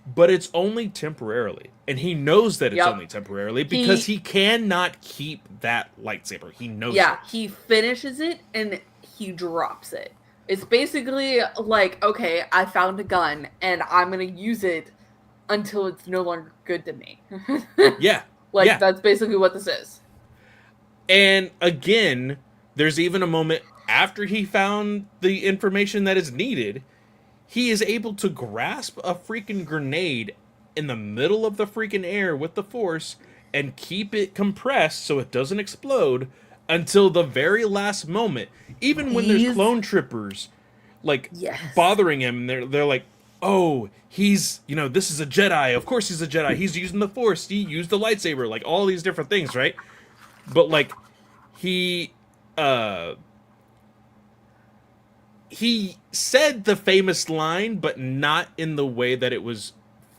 but it's only temporarily. And he knows that it's yep. only temporarily because He he cannot keep that lightsaber. He knows it. Yeah, he finishes it and he drops it. It's basically like, okay, I found a gun and I'm gonna use it until it's no longer good to me. Yeah, Like yeah. that's basically what this is. And again, there's even a moment after he found the information that is needed, he is able to grasp a freaking grenade in the middle of the freaking air with the force and keep it compressed so it doesn't explode until the very last moment. Even when there's These clone trippers like yes. bothering him, they're like, "Oh, he's, this is a Jedi. Of course he's a Jedi. He's using the force. He used the lightsaber." Like all these different things, right? But like he uh he said the famous line, but not in the way that it was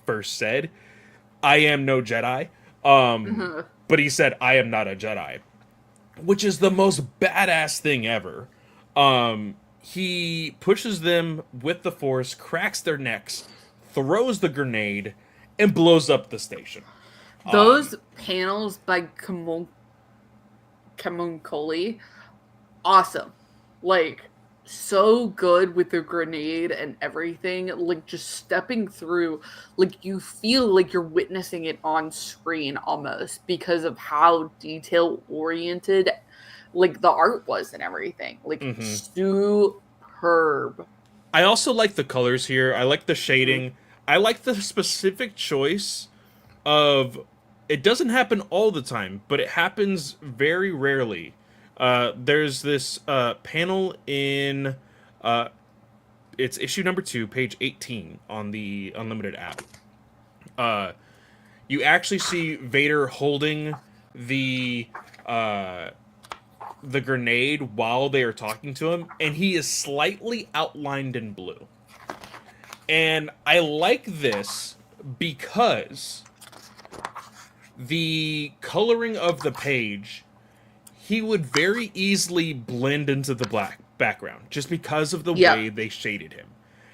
first said. I am no Jedi. Mhm. But he said, I am not a Jedi, which is the most badass thing ever. He pushes them with the force, cracks their necks, throws the grenade, and blows up the station. Those panels by Kamunkoli, awesome. Like so good with the grenade and everything. Like just stepping through, like you feel like you're witnessing it on screen almost because of how detail oriented like the art was and everything. Like Mm-hmm. superb. I also like the colors here. I like the Mhm. shading. I like the specific choice of it doesn't happen all the time, but it happens very rarely. There's this panel in it's issue number 2, page 18 on the Unlimited app. Uh, you actually see Vader holding the uh, the grenade while they are talking to him, and he is slightly outlined in blue. And I like this because the coloring of the page, he would very easily blend into the black background just because of the Yep. way they shaded him.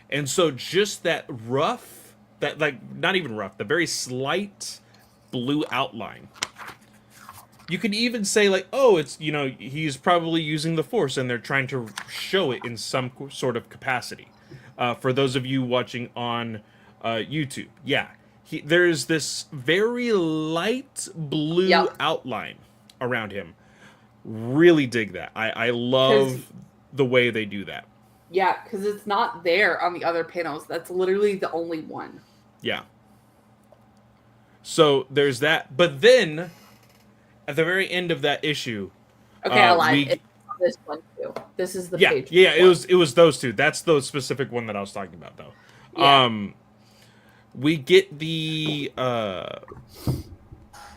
And so just that rough, that like not even rough, the very slight blue outline. You could even say like, oh, it's he's probably using the force, and they're trying to show it in some sort of capacity. For those of you watching on YouTube, yeah, there's this very light blue Yep. outline around him. Really dig that. I Cuz love the way they do that. yeah, cuz it's not there on the other panels. That's literally the only one. Yeah. So there's that. But then at the very end of that issue, Okay, I lied. It's we this one too. This is the Yeah, page yeah, before. it was those two. That's the specific one that I was talking about, though. Yeah. We get the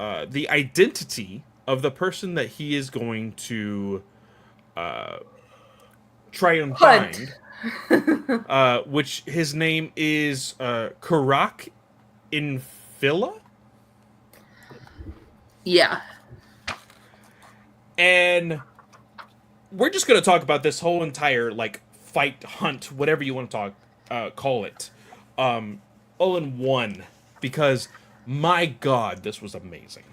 identity of the person that he is going to try and Hunt. find, which his name is Karak Infilla, Yeah. and we're just going to talk about this whole entire like fight, hunt, whatever you want to call it, all in one, because my God, this was amazing.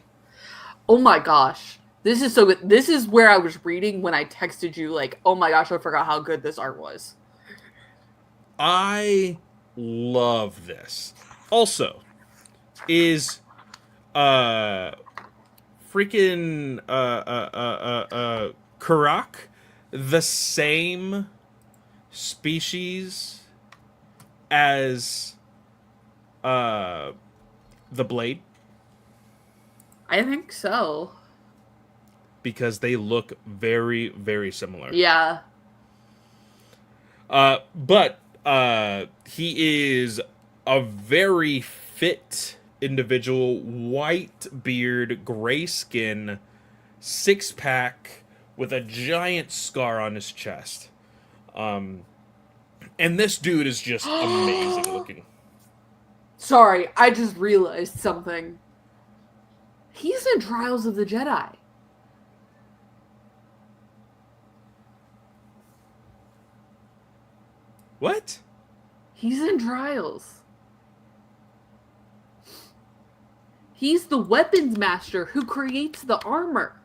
Oh my gosh. This is so good. This is where I was reading when I texted you, like, oh my gosh, I forgot how good this art was. I love this. Also, is uh freaking Karak the same species as the Blade? I think so. Because they look very, very similar. Yeah. But he is a very fit individual, white beard, gray skin, 6-pack, with a giant scar on his chest. And this dude is just amazing looking. Sorry, I just realized something. He's in Trials of the Jedi. What? He's in Trials. He's the weapons master who creates the armor.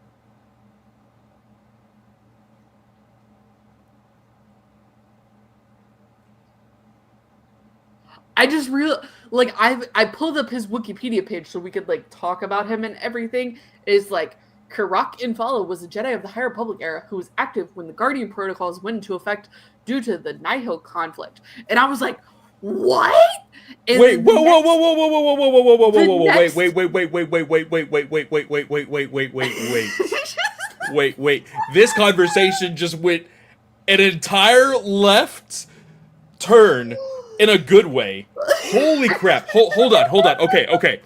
I just like I pulled up his Wikipedia page so we could like talk about him and everything. Is like Karak Infala was a Jedi of the High Republic era who was active when the Guardian protocols went into effect due to the Nihil conflict. And I was like, what? And Wait, whoa, whoa, next- whoa, whoa, whoa, whoa, whoa, whoa, whoa, whoa, whoa, the whoa, whoa, next- wait, wait, wait, wait, wait, wait, wait, wait, wait, wait, wait, wait, wait, wait, wait, wait, wait. This conversation just went an entire left turn in a good way. Holy crap. Hold on. Okay.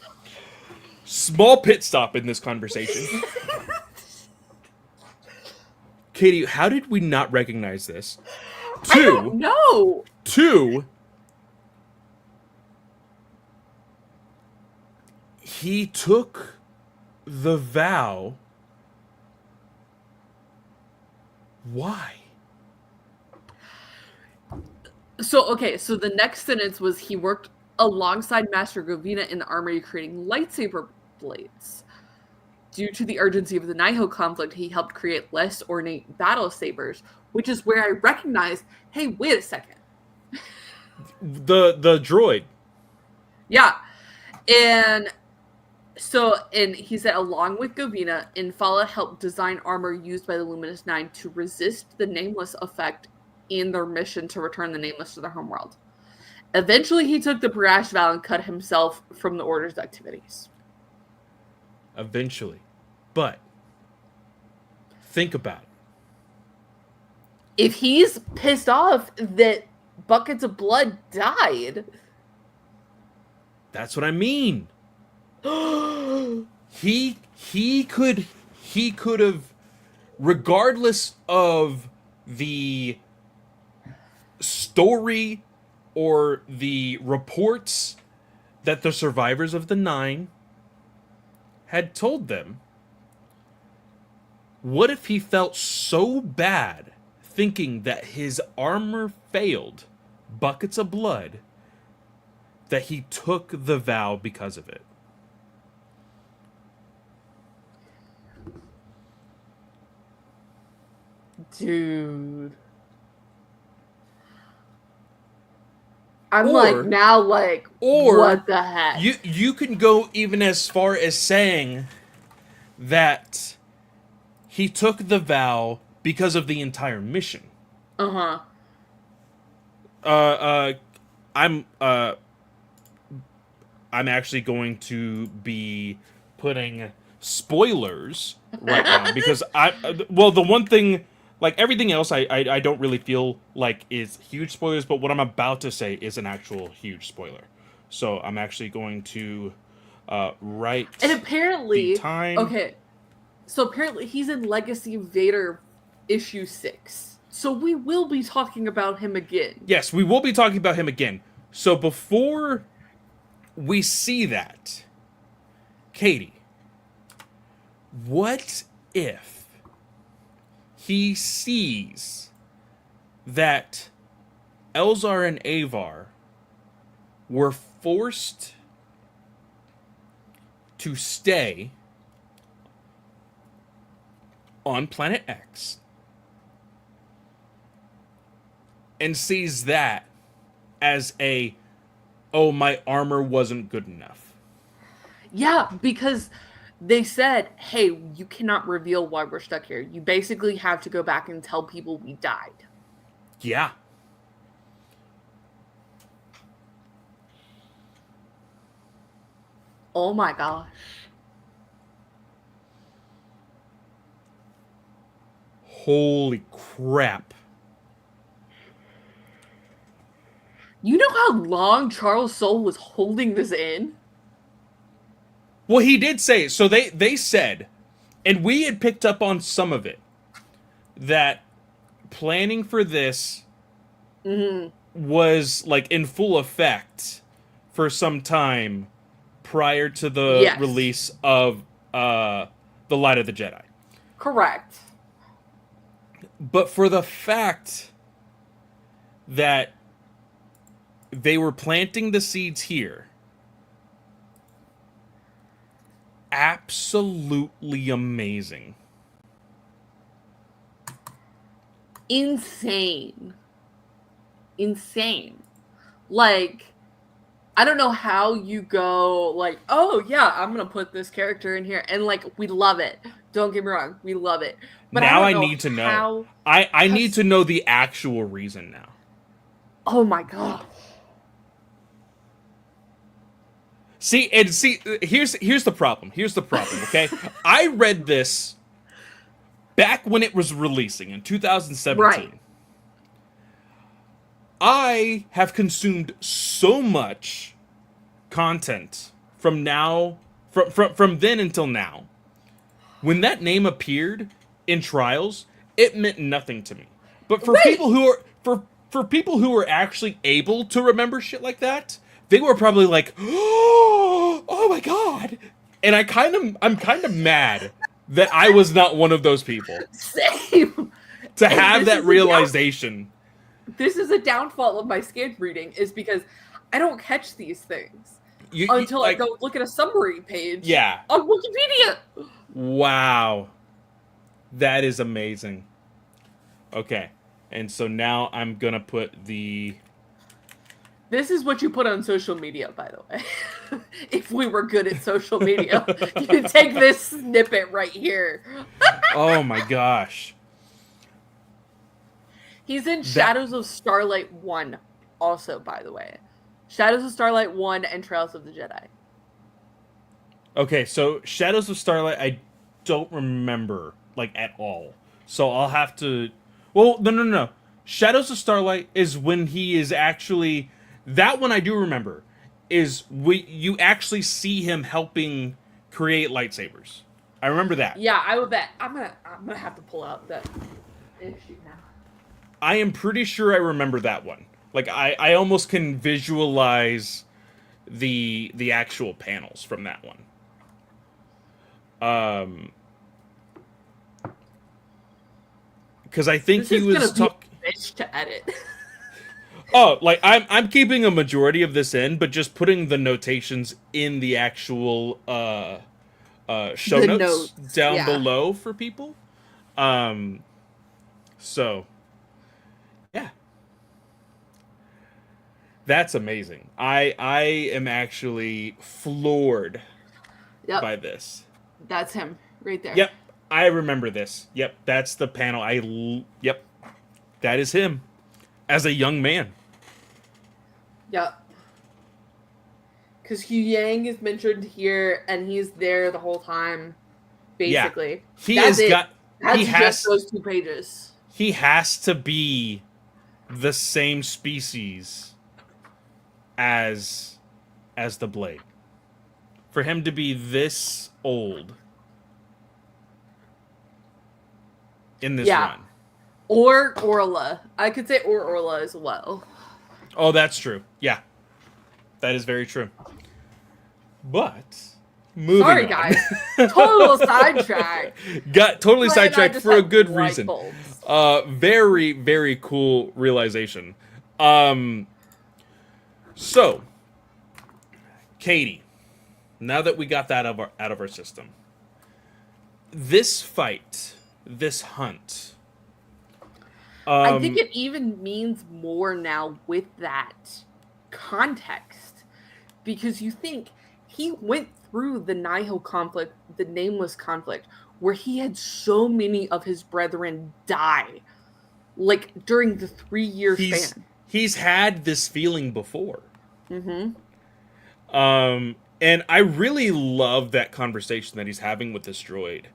Small pit stop in this conversation. Katie, how did we not recognize this? I don't know. Two, he took the vow. Why? So the next sentence was he worked alongside Master Govina in the armory creating lightsaber blades. Due to the urgency of the Nihil conflict, he helped create less ornate battle sabers, which is where I recognized, hey, wait a second. The droid. Yeah. And he said, along with Govina, Infala helped design armor used by the Luminous Nine to resist the Nameless effect in their mission to return the Nameless to their homeworld. Eventually, he took the brash vow and cut himself from the Order's activities. Eventually. But think about it. If he's pissed off that buckets of blood died, that's what I mean. he could have, regardless of the story or the reports that the survivors of the Nine had told them, what if he felt so bad thinking that his armor failed, buckets of blood, that he took the vow because of it? Dude. I'm like, now, like, what the heck? You can go even as far as saying that he took the vow because of the entire mission. Uh-huh. I'm actually going to be putting spoilers right now because the one thing like everything else, I don't really feel like is huge spoilers, but what I'm about to say is an actual huge spoiler. So I'm actually going to And write the apparently, time. okay, so apparently he's in Legacy of Vader issue 6. So we will be talking about him again. Yes, we will be talking about him again. So before we see that, Katie, what if he sees that Elzar and Avar were forced to stay on planet X and sees that as a, oh, my armor wasn't good enough? Yeah, because they said, hey, you cannot reveal why we're stuck here. You basically have to go back and tell people we died. Yeah. Oh my gosh. Holy crap. You know how long Charles Soule was holding this in? Well, he did say, so they said, and we had picked up on some of it, that planning for this Mm-hmm. was like in full effect for some time prior to the Yes. release of the Light of the Jedi. Correct. But for the fact that they were planting the seeds here, absolutely amazing. Insane. Insane. Like, I don't know how you go, like, oh yeah, I'm gonna put this character in here. And like, we love it. Don't get me wrong, we love it. But I Now don't I know need to know. how. I How need to know the actual reason now. oh my god. See, here's the problem. Here's the problem, okay? I read this back when it was releasing in Right. 2017. I have consumed so much content from then until now. When that name appeared in Trials, it meant nothing to me. But for Wait! people who are for people who are actually able to remember shit like that, they were probably like, "Oh my god." And I'm kind of mad that I was not one of those people Same! to And have that realization. this is a downfall of my scan reading, is because I don't catch these things You until I like, go look at a summary page yeah. on Wikipedia. Wow. That is amazing. Okay. And so now I'm going to put the This is what you put on social media, by the way. If we were good at social media, you take this snippet right here. Oh my gosh. He's in That Shadows of Starlight 1, also, by the way. Shadows of Starlight 1 and Trails of the Jedi. Okay, so Shadows of Starlight I don't remember like at all. So I'll have to. Well, no. Shadows of Starlight is when he is actually, that one I do remember, is you actually see him helping create lightsabers. I remember that. Yeah, I would bet. I'm gonna have to pull out that issue now. I am pretty sure I remember that one. Like I almost can visualize the actual panels from that one. Because I think This he is was gonna be talking. a bitch to edit. Oh, like I'm keeping a majority of this in, but just putting the notations in the actual show The notes notes, down yeah. below for people. Um, so yeah, that's amazing. I am actually floored by Yep, this. that's him right there. Yep, I remember this. Yep, that's the panel. Yep, that is him as a young man. Yep. Because Hu Yang is mentioned here, and he's there the whole time, Yeah, basically. he That's has it. got. He That's just has. those 2 pages. he has to be the same species as the Blade. For him to be this old in this Yeah. run. Or Orla. I could say or Orla as well. Oh, that's true. Yeah. That is very true. But moving Sorry, on. guys. Total sidetrack. Got totally Clay and I sidetracked just for a have good light reason. bulbs. Very, very cool realization. So, Katie, now that we got that out of our system, this fight, this hunt, I think it even means more now with that context. Because you think he went through the Nihil conflict, the nameless conflict, where he had so many of his brethren die. Like during the 3-year span. he's had this feeling before. Mm-hmm. And I really love that conversation that he's having with this droid.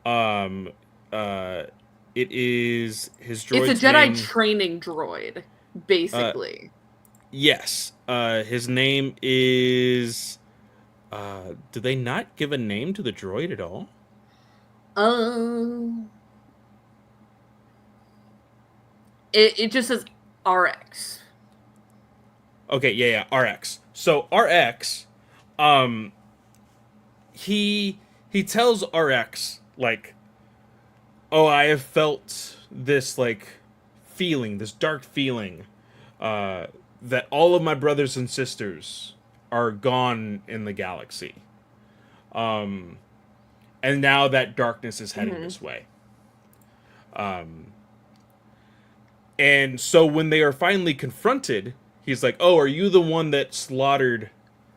Um, it is his droid's It's a Jedi name. training droid, basically. Yes. His name is. Do they not give a name to the droid at all? Um, it just says RX. Okay, yeah, RX. So RX, he tells RX like, "Oh, I have felt this like feeling, this dark feeling, that all of my brothers and sisters are gone in the galaxy, and now that darkness is heading this way." And so when they are finally confronted, he's like, "Oh, are you the one that slaughtered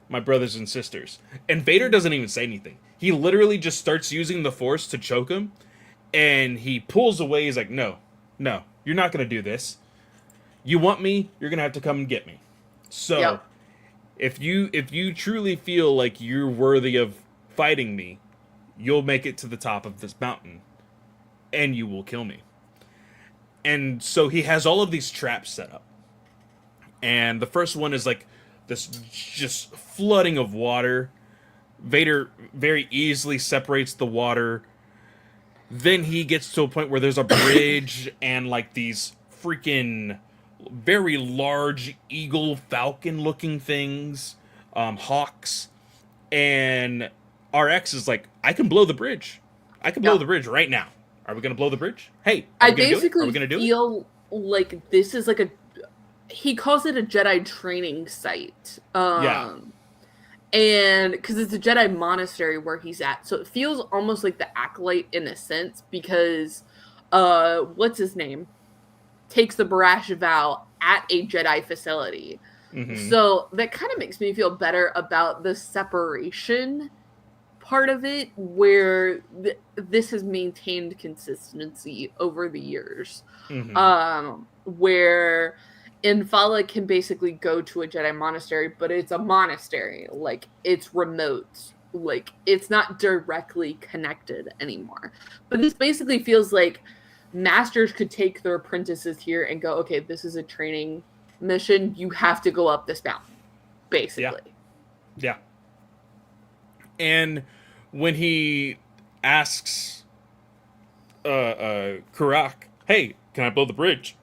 my brothers and sisters?" And Vader doesn't even say anything. He literally just starts using the Force to choke him, and he pulls away. He's like, "No, no, you're not gonna do this. You want me? You're gonna have to come and get me." So, Yep. if you truly feel like you're worthy of fighting me, you'll make it to the top of this mountain, and you will kill me. And so he has all of these traps set up. And the first one is like this just flooding of water. Vader very easily separates the water. Then he gets to a point where there's a bridge and like these freaking very large eagle falcon looking things, hawks. And RX is like, "I can blow the bridge. I can blow Yeah. the bridge right now. Are we gonna blow the bridge? Hey, are I we gonna do it? Are basically we gonna do it?" feel like this is like a. He calls it a Jedi training site. Yeah. And because it's a Jedi monastery where he's at, so it feels almost like the acolyte in a sense because what's his name takes the Barash vow at a Jedi facility. Mm-hmm. So that kind of makes me feel better about the separation part of it where this has maintained consistency over the years. Mm-hmm. Where Infala can basically go to a Jedi monastery, but it's a monastery. Like, it's remote. Like, it's not directly connected anymore. But this basically feels like masters could take their apprentices here and go, okay, this is a training mission. You have to go up this mountain, basically. Yeah. And when he asks Karak, "Hey, can I blow the bridge?"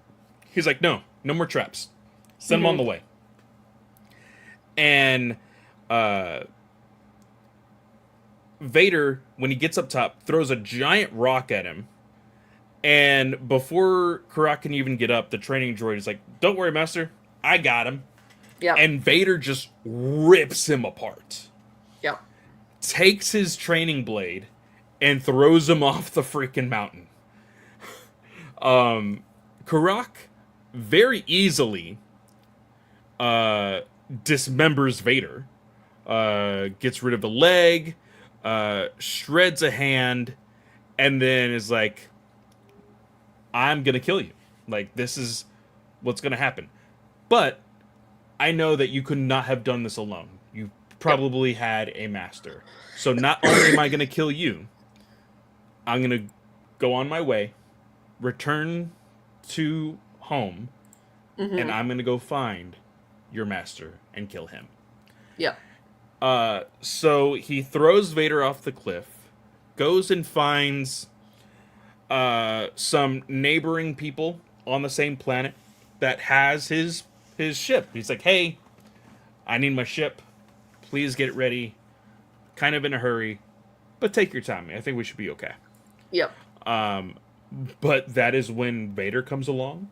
He's like, "No, no more traps. Send them on the way." And Vader, when he gets up top, throws a giant rock at him. And before Karak can even get up, the training droid is like, "Don't worry, Master. I got him." Yeah. And Vader just rips him apart. Yep. Takes his training blade and throws him off the freaking mountain. Karak very easily dismembers Vader, gets rid of the leg, shreds a hand, and then is like, "I'm gonna kill you. Like, this is what's gonna happen. But I know that you could not have done this alone. You probably had a master. So not only am I gonna kill you, I'm gonna go on my way, return to home, and Mm-hmm. I'm gonna go find your master and kill him. Yep. So he throws Vader off the cliff, goes and finds some neighboring people on the same planet that has his ship. He's like, "Hey, I need my ship. Please get it ready. Kind of in a hurry, but take your time. I think we should be okay." Yep. But that is when Vader comes along,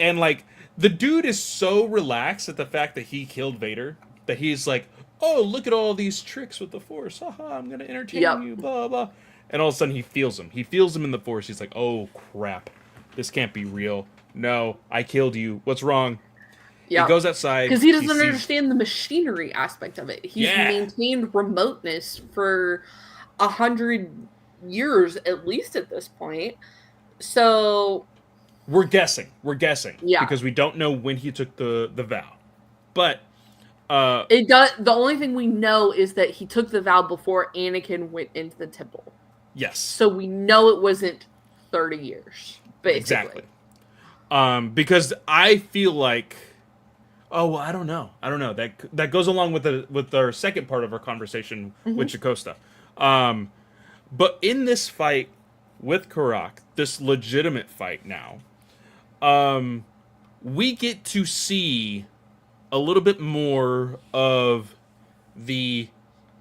and like the dude is so relaxed at the fact that he killed Vader that he's like, "Oh, look at all these tricks with the Force. Haha, I'm gonna entertain Yep. you." Blah blah. And all of a sudden he feels him. He feels him in the Force. He's like, "Oh crap, this can't be real. No, I killed you. What's wrong?" He Yep. goes outside. Because he He doesn't sees, understand the machinery aspect of it. He's yeah, maintained remoteness for 100 years at least at this point. So we're guessing. We're guessing yeah, because we don't know when he took the vow. But it does. The only thing we know is that he took the vow before Anakin went into the temple. yes, So we know it wasn't 30 years, exactly. basically. Because I feel like, oh well, I don't know. I don't know. That goes along with our second part of our conversation with Mm-hmm. Jacosta. But in this fight with Karak, this legitimate fight now, we get to see a little bit more of the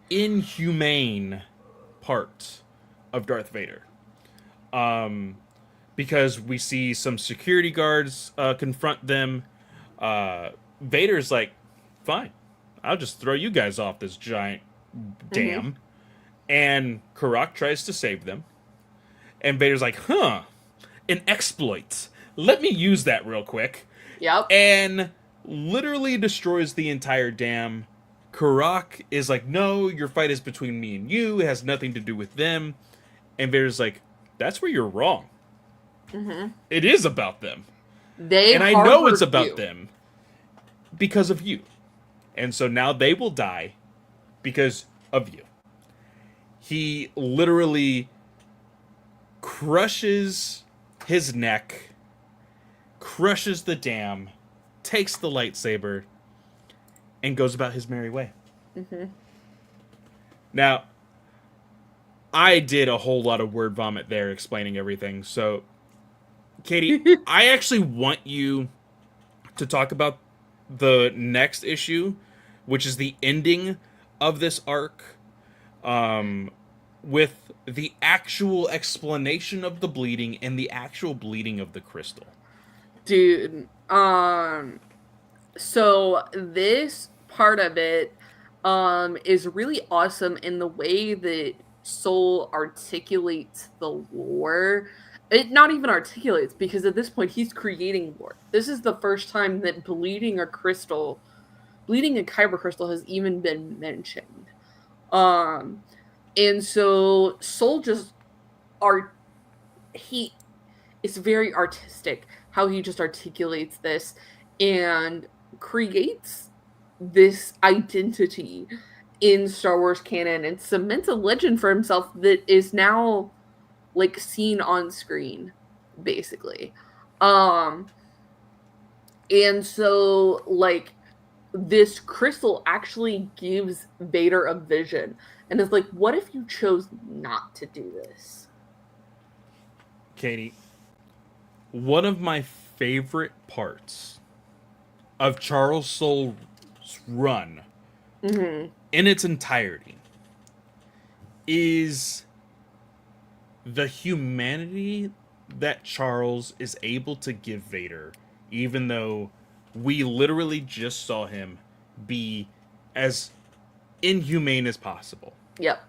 inhumane part of Darth Vader. Because we see some security guards confront them. Vader's like, fine, I'll just throw you guys off this giant Mm-hmm. dam. And Karak tries to save them. And Vader's like, huh, an exploit. Let me use that real quick. Yep. And literally destroys the entire dam. Karak is like, no, your fight is between me and you. It has nothing to do with them. And Vader's like, that's where you're wrong. Mm-hmm. It is about them. They And I know it's harbored about you. them because of you. And so now they will die because of you. He literally crushes his neck, crushes the dam, takes the lightsaber, and goes about his merry way. Mm-hmm. Now, I did a whole lot of word vomit there explaining everything. So, Katie, I actually want you to talk about the next issue, which is the ending of this arc, with the actual explanation of the bleeding and the actual bleeding of the crystal. Dude, so this part of it is really awesome in the way that Soul articulates the lore. It not even articulates because at this point he's creating lore. This is the first time that bleeding a kyber crystal has even been mentioned. Um and so Soul just art he it's very artistic how he just articulates this and creates this identity in Star Wars canon and cements a legend for himself that is now like seen on screen basically. Um and so like this crystal actually gives Vader a vision and it's like what if you chose not to do this? Katie, one of my favorite parts of Charles Soule's run Mhm. in its entirety is the humanity that Charles is able to give Vader, even though we literally just saw him be as inhumane as possible. Yep.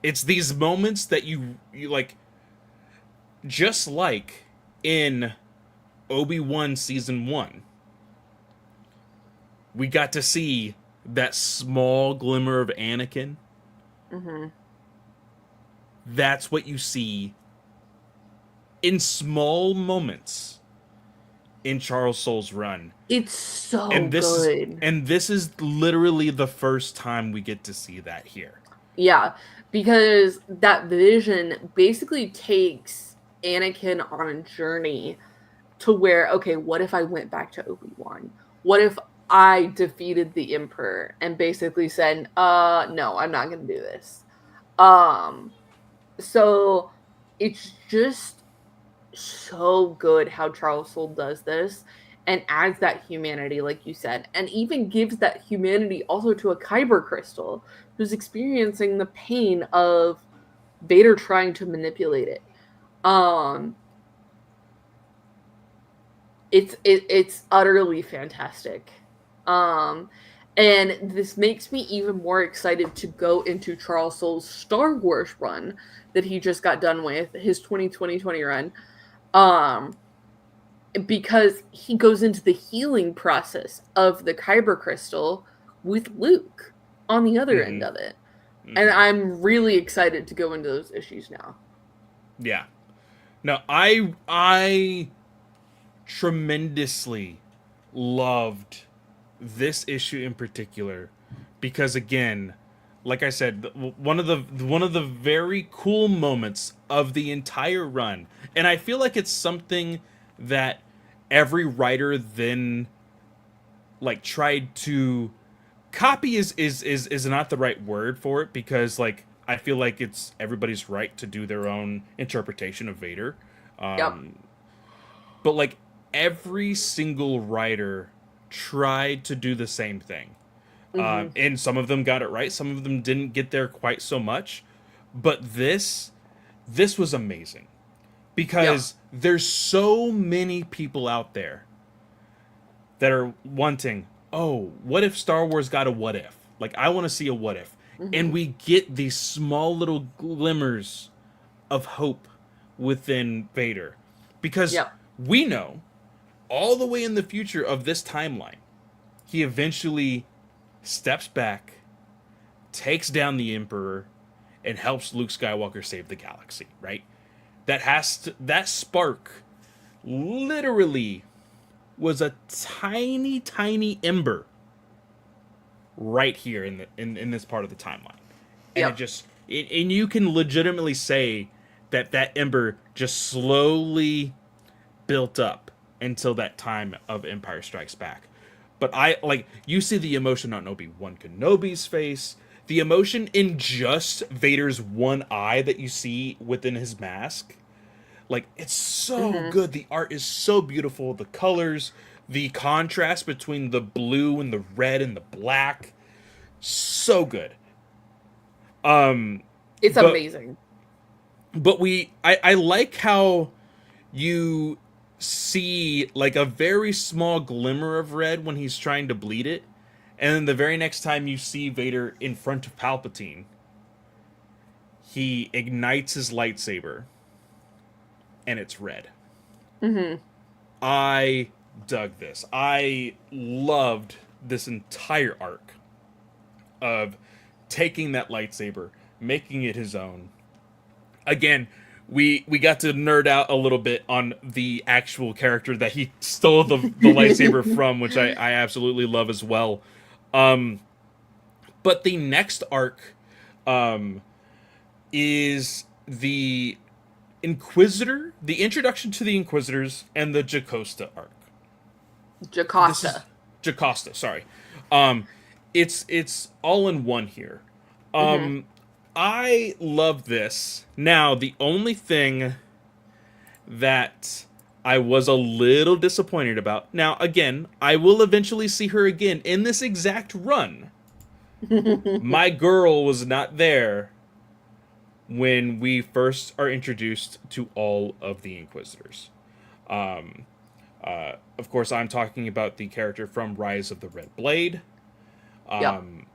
It's these moments that you like, just like in Obi-Wan season 1. We got to see that small glimmer of Anakin. Mhm. That's what you see in small moments in Charles Soule's run. It's so And this is good. and this is literally the first time we get to see that here. Yeah, because that vision basically takes Anakin on a journey to where, okay, what if I went back to Obi-Wan? What if I defeated the Emperor and basically said, no, I'm not gonna do this. Um so it's just so good how Charles Soule does this and adds that humanity, like you said, and even gives that humanity also to a Kyber crystal who's experiencing the pain of Vader trying to manipulate it. Um, it's utterly fantastic. Um, and this makes me even more excited to go into Charles Soule's Star Wars run that he just got done with, his 2020 run. Um, because he goes into the healing process of the Kyber crystal with Luke on the other Mm-hmm. end of it. And Mm-hmm. I'm really excited to go into those issues now. Yeah. No, I tremendously loved this issue in particular because again, like I said, one of the very cool moments of the entire run, and I feel like it's something that every writer then like tried to copy is not the right word for it because like I feel like it's everybody's right to do their own interpretation of Vader. Yep. Um, but like every single writer tried to do the same thing. Mm-hmm. And some of them got it right, some of them didn't get there quite so much. But this was amazing Yep. because there's so many people out there that are wanting, oh, what if Star Wars got a what if? Like, I want to see a what if. And Mm-hmm. we get these small little glimmers of hope within Vader. Because Yep. we know all the way in the future of this timeline, he eventually steps back, takes down the Emperor, and helps Luke Skywalker save the galaxy, right? That spark literally was a tiny, tiny ember right here in this part of the timeline, and Yep. and you can legitimately say that that ember just slowly built up until that time of Empire Strikes Back. But I like you see the emotion on Obi-Wan Kenobi's face, the emotion in just Vader's one eye that you see within his mask. Like it's so Mm-hmm. good. The art is so beautiful. The colors, the contrast between the blue and the red and the black, so good. Um, It's but amazing. I like how you see like a very small glimmer of red when he's trying to bleed it, and then the very next time you see Vader in front of Palpatine, he ignites his lightsaber and it's red. Mm-hmm. I dug this. I loved this entire arc of taking that lightsaber, making it his own. Again, we got to nerd out a little bit on the actual character that he stole the lightsaber from, which I absolutely love as well. Um, but the next arc um, is the Inquisitor, the introduction to the Inquisitors, and the Jocasta arc. This is Jocasta. Jocasta. Sorry, um, it's all in one here. Mm-hmm. Um, I love this. Now, the only thing that I was a little disappointed about. Now, again, I will eventually see her again in this exact run. My girl was not there when we first are introduced to all of the Inquisitors. Um, of course, I'm talking about the character from Rise of the Red Blade. Yep. Um,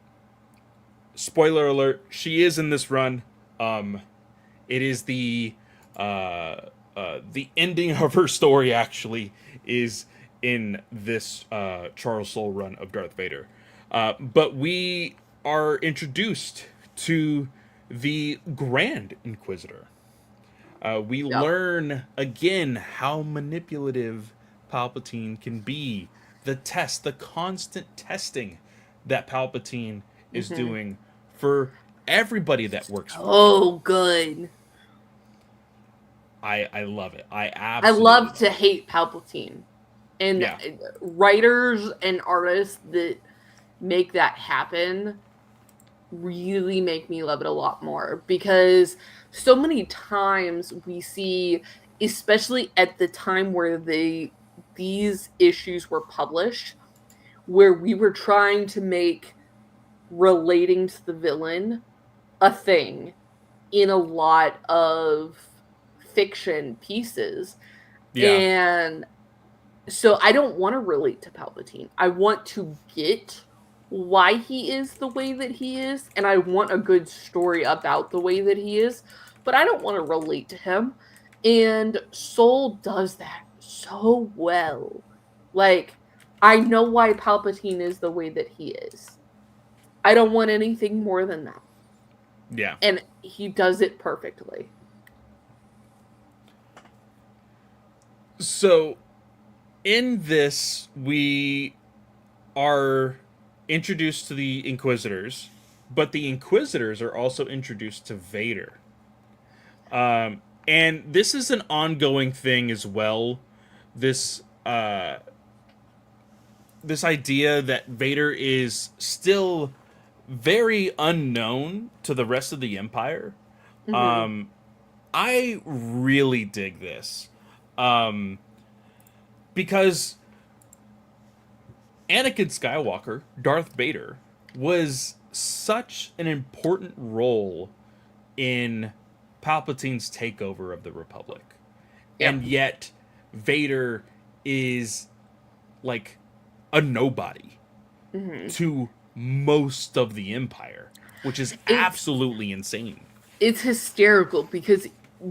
Spoiler alert: she is in this run. Um, it is the ending of her story actually is in this Charles Soule run of Darth Vader. But we are introduced to the Grand Inquisitor. We Yep. learn again how manipulative Palpatine can be. The constant testing that Palpatine is Mm-hmm. doing for everybody that works for him. So good. I love it. I I absolutely love love to it. hate Palpatine. And Yeah. writers and artists that make that happen really make me love it a lot more, because so many times we see, especially at the time where these issues were published, where we were trying to make relating to the villain a thing in a lot of fiction pieces. Yeah. And so I don't want to relate to Palpatine. I want to get why he is the way that he is, and I want a good story about the way that he is, but I don't want to relate to him. And Soul does that so well. Like, I know why Palpatine is the way that he is. I don't want anything more than that. Yeah. And he does it perfectly. So in this, we are introduced to the Inquisitors, but the Inquisitors are also introduced to Vader. And this is an ongoing thing as well. This this idea that Vader is still very unknown to the rest of the Empire. Hmm. I really dig this. Um, because Anakin Skywalker, Darth Vader, was such an important role in Palpatine's takeover of the Republic. And Yep. yet, Vader is like a nobody Hmm. to most of the Empire, which is It's absolutely insane. it's hysterical because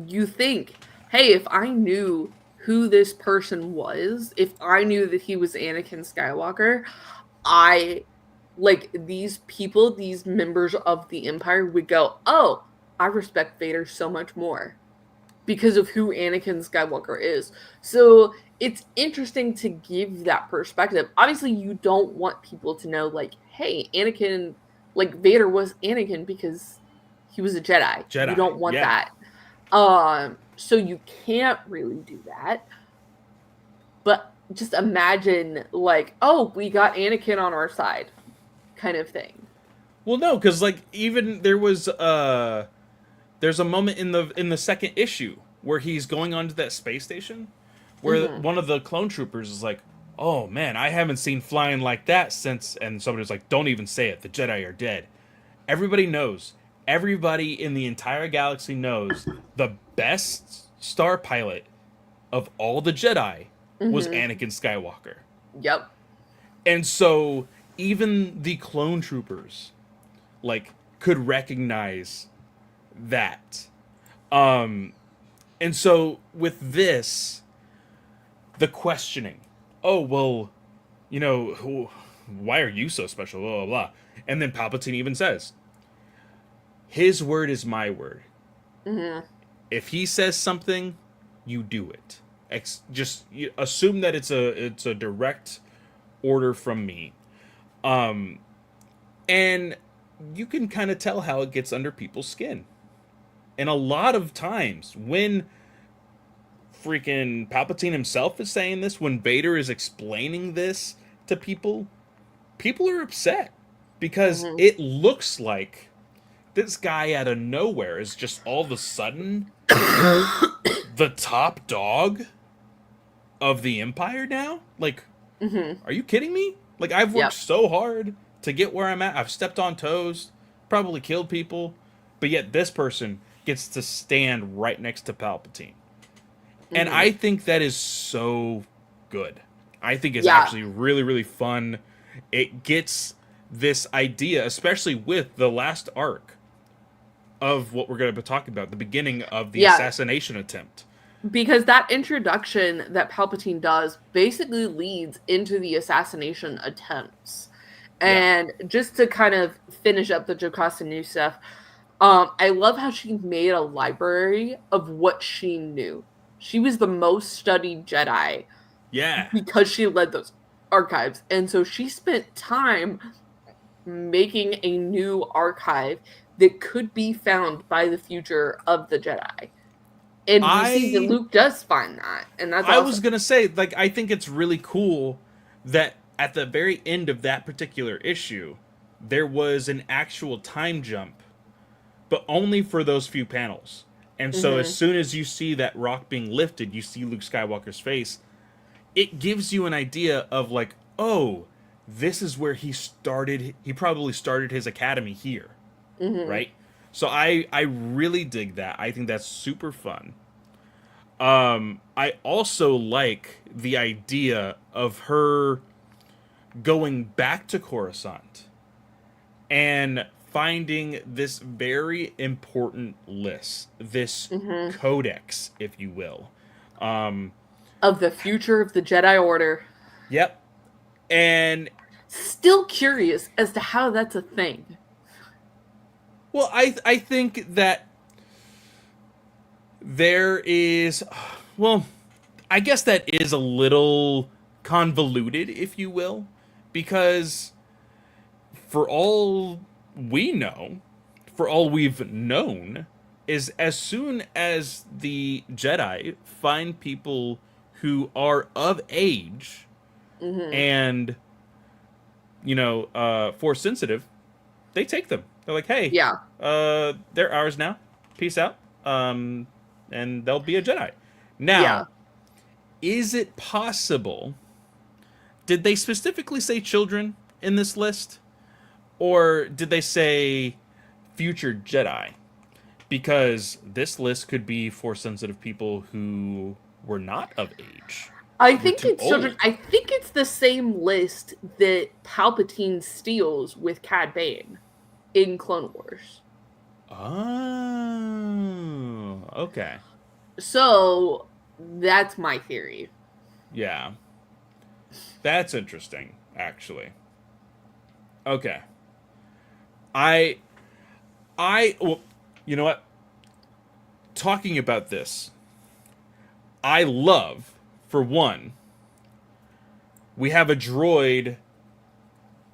you think, hey, if I knew who this person was, if I knew that he was Anakin Skywalker, I like these people, these members of the Empire would go, oh, I respect Vader so much more because of who Anakin Skywalker is. So it's interesting to give that perspective. Obviously, you don't want people to know, like, hey, Anakin, like, Vader was Anakin because he was a Jedi. You Jedi, don't want yeah. that. So you can't really do that. But just imagine, like, oh, we got Anakin on our side, kind of thing. Well, no, because like even there's a moment in the second issue where he's going onto that space station, where Hmm. one of the clone troopers is like, "Oh man, I haven't seen flying like that since," and somebody's like, "Don't even say it. The Jedi are dead." Everybody knows. Everybody in the entire galaxy knows the best star pilot of all the Jedi was Hmm. Anakin Skywalker. Yep. And so even the clone troopers like could recognize that. And so with this, the questioning, oh well, you know, why are you so special? Blah blah blah. And then Palpatine even says, "His word is my word. Hmm. If he says something, you do it. Just assume that it's a direct order from me." And you can kind of tell how it gets under people's skin. And a lot of times when freaking Palpatine himself is saying this, when Vader is explaining this to people, people are upset because Hmm. it looks like this guy out of nowhere is just all of a sudden the top dog of the Empire now. Like, Hmm. are you kidding me? Like, I've worked Yep. so hard to get where I'm at. I've stepped on toes, probably killed people, but yet this person gets to stand right next to Palpatine. And Hmm. I think that is so good. I think it's Yeah. actually really, really fun. It gets this idea, especially with the last arc of what we're going to be talking about, the beginning of the Yeah. assassination attempt. Because that introduction that Palpatine does basically leads into the assassination attempts. Yeah. And just to kind of finish up the Jocasta new stuff, I love how she made a library of what she knew. She was the most studied Jedi Yeah. because she led those archives. And so she spent time making a new archive that could be found by the future of the Jedi. And we see that I Luke does find that, and that's I was awesome. gonna say, like, I think it's really cool that at the very end of that particular issue, there was an actual time jump, but only for those few panels. And so as Hmm. soon as you see that rock being lifted, you see Luke Skywalker's face. It gives you an idea of like, oh, this is where he started. He probably started his academy here, Hmm. right? So I really dig that. I think that's super fun. I also like the idea of her going back to Coruscant and finding this very important list, this Hmm. codex, if you will. Um, Of the future of the Jedi Order. yep. And Still curious as to how that's a thing. well, I think that there is, well, I guess that is a little convoluted, if you will, because for all we know, for all we've known, is as soon as the Jedi find people who are of age Hmm. and, force sensitive, they take them. They're like, hey, Yeah. they're ours now. Peace out. And they'll be a Jedi. Yeah. Now, is it possible? Did they specifically say children in this list? Or did they say future Jedi? Because this list could be for sensitive people who were not of age, I were think too it's children. old. I think it's the same list that Palpatine steals with Cad Bane in Clone Wars. Oh, okay. So that's my theory. Yeah. That's interesting, actually. Okay. I well, you know what? Talking about this, I love, for one, we have a droid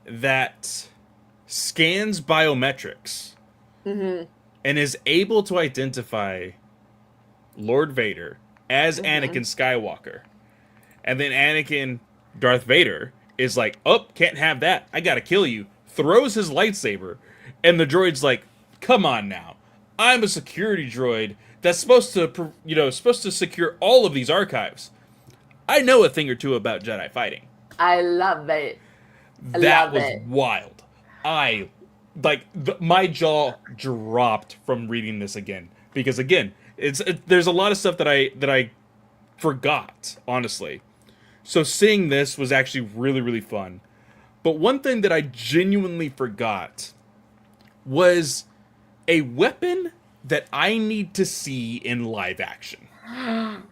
that scans biometrics Hmm. and is able to identify Lord Vader as Hmm. Anakin Skywalker. And then Anakin, Darth Vader, is like, oh, can't have that. I gotta kill you. Throws his lightsaber. And the droid's like, come on now. I'm a security droid that's supposed to secure all of these archives. I know a thing or two about Jedi fighting. I love it. I That love was it. wild. I my jaw dropped from reading this again because again, there's a lot of stuff that I forgot, honestly. So seeing this was actually really really fun. But one thing that I genuinely forgot was a weapon that I need to see in live action.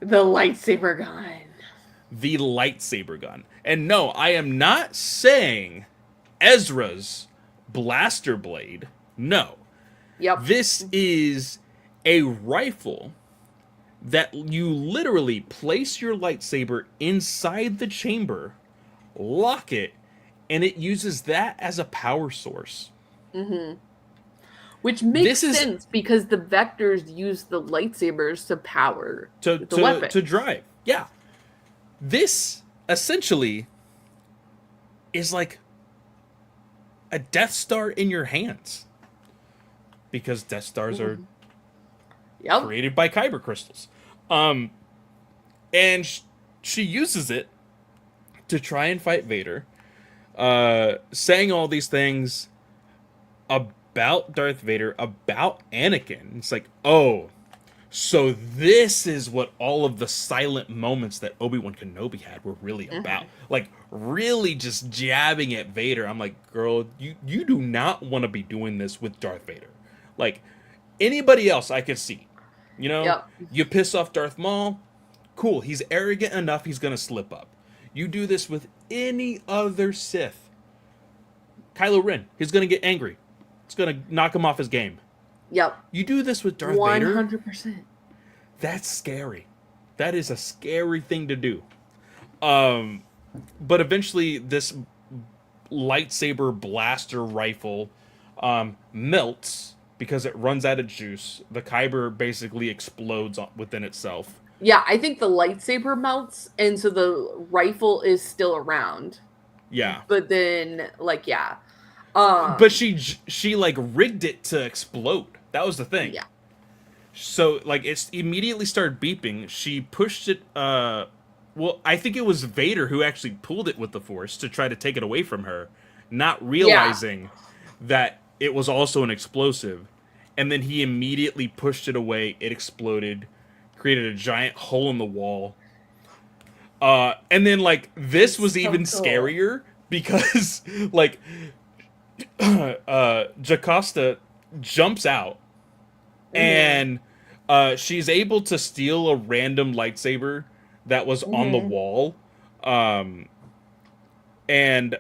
The lightsaber gun. The lightsaber gun. And no, I am not saying Ezra's blaster blade. No. Yep. This is a rifle that you literally place your lightsaber inside the chamber, lock it, and it uses that as a power source. Hmm. Which makes This is sense because the vectors use the lightsabers to power to the to weapon. to drive. Yeah. This essentially is like a Death Star in your hands because Death Stars are Mhm. Yep. created by kyber crystals. Um, and she uses it to try and fight Vader, saying all these things about Darth Vader, about Anakin. It's like, oh, so this is what all of the silent moments that Obi-Wan Kenobi had were really about. Hmm. Like, really just jabbing at Vader. I'm like, girl, you do not want to be doing this with Darth Vader. Like, anybody else I could see. You know, Yep. you piss off Darth Maul, cool. He's arrogant enough, he's going to slip up. You do this with any other Sith. Kylo Ren, he's going to get angry. It's going to knock him off his game. Yep. You do this with Darth Vader, 100%. that's scary. That is a scary thing to do. Um, but eventually, this lightsaber blaster rifle melts because it runs out of juice. The kyber basically explodes within itself. Yeah, I think the lightsaber melts, and so the rifle is still around. Yeah, But then, like, yeah. but she like rigged it to explode. That was the thing. Yeah. So like it immediately started beeping. She pushed it. Well, I think it was Vader who actually pulled it with the Force to try to take it away from her, not Yeah. realizing that it was also an explosive. And then he immediately pushed it away. It exploded, created a giant hole in the wall. And then like this It's was so even cool. scarier because like Jocasta jumps out Mm-hmm. and she's able to steal a random lightsaber that was on the Mm-hmm. wall. Um, and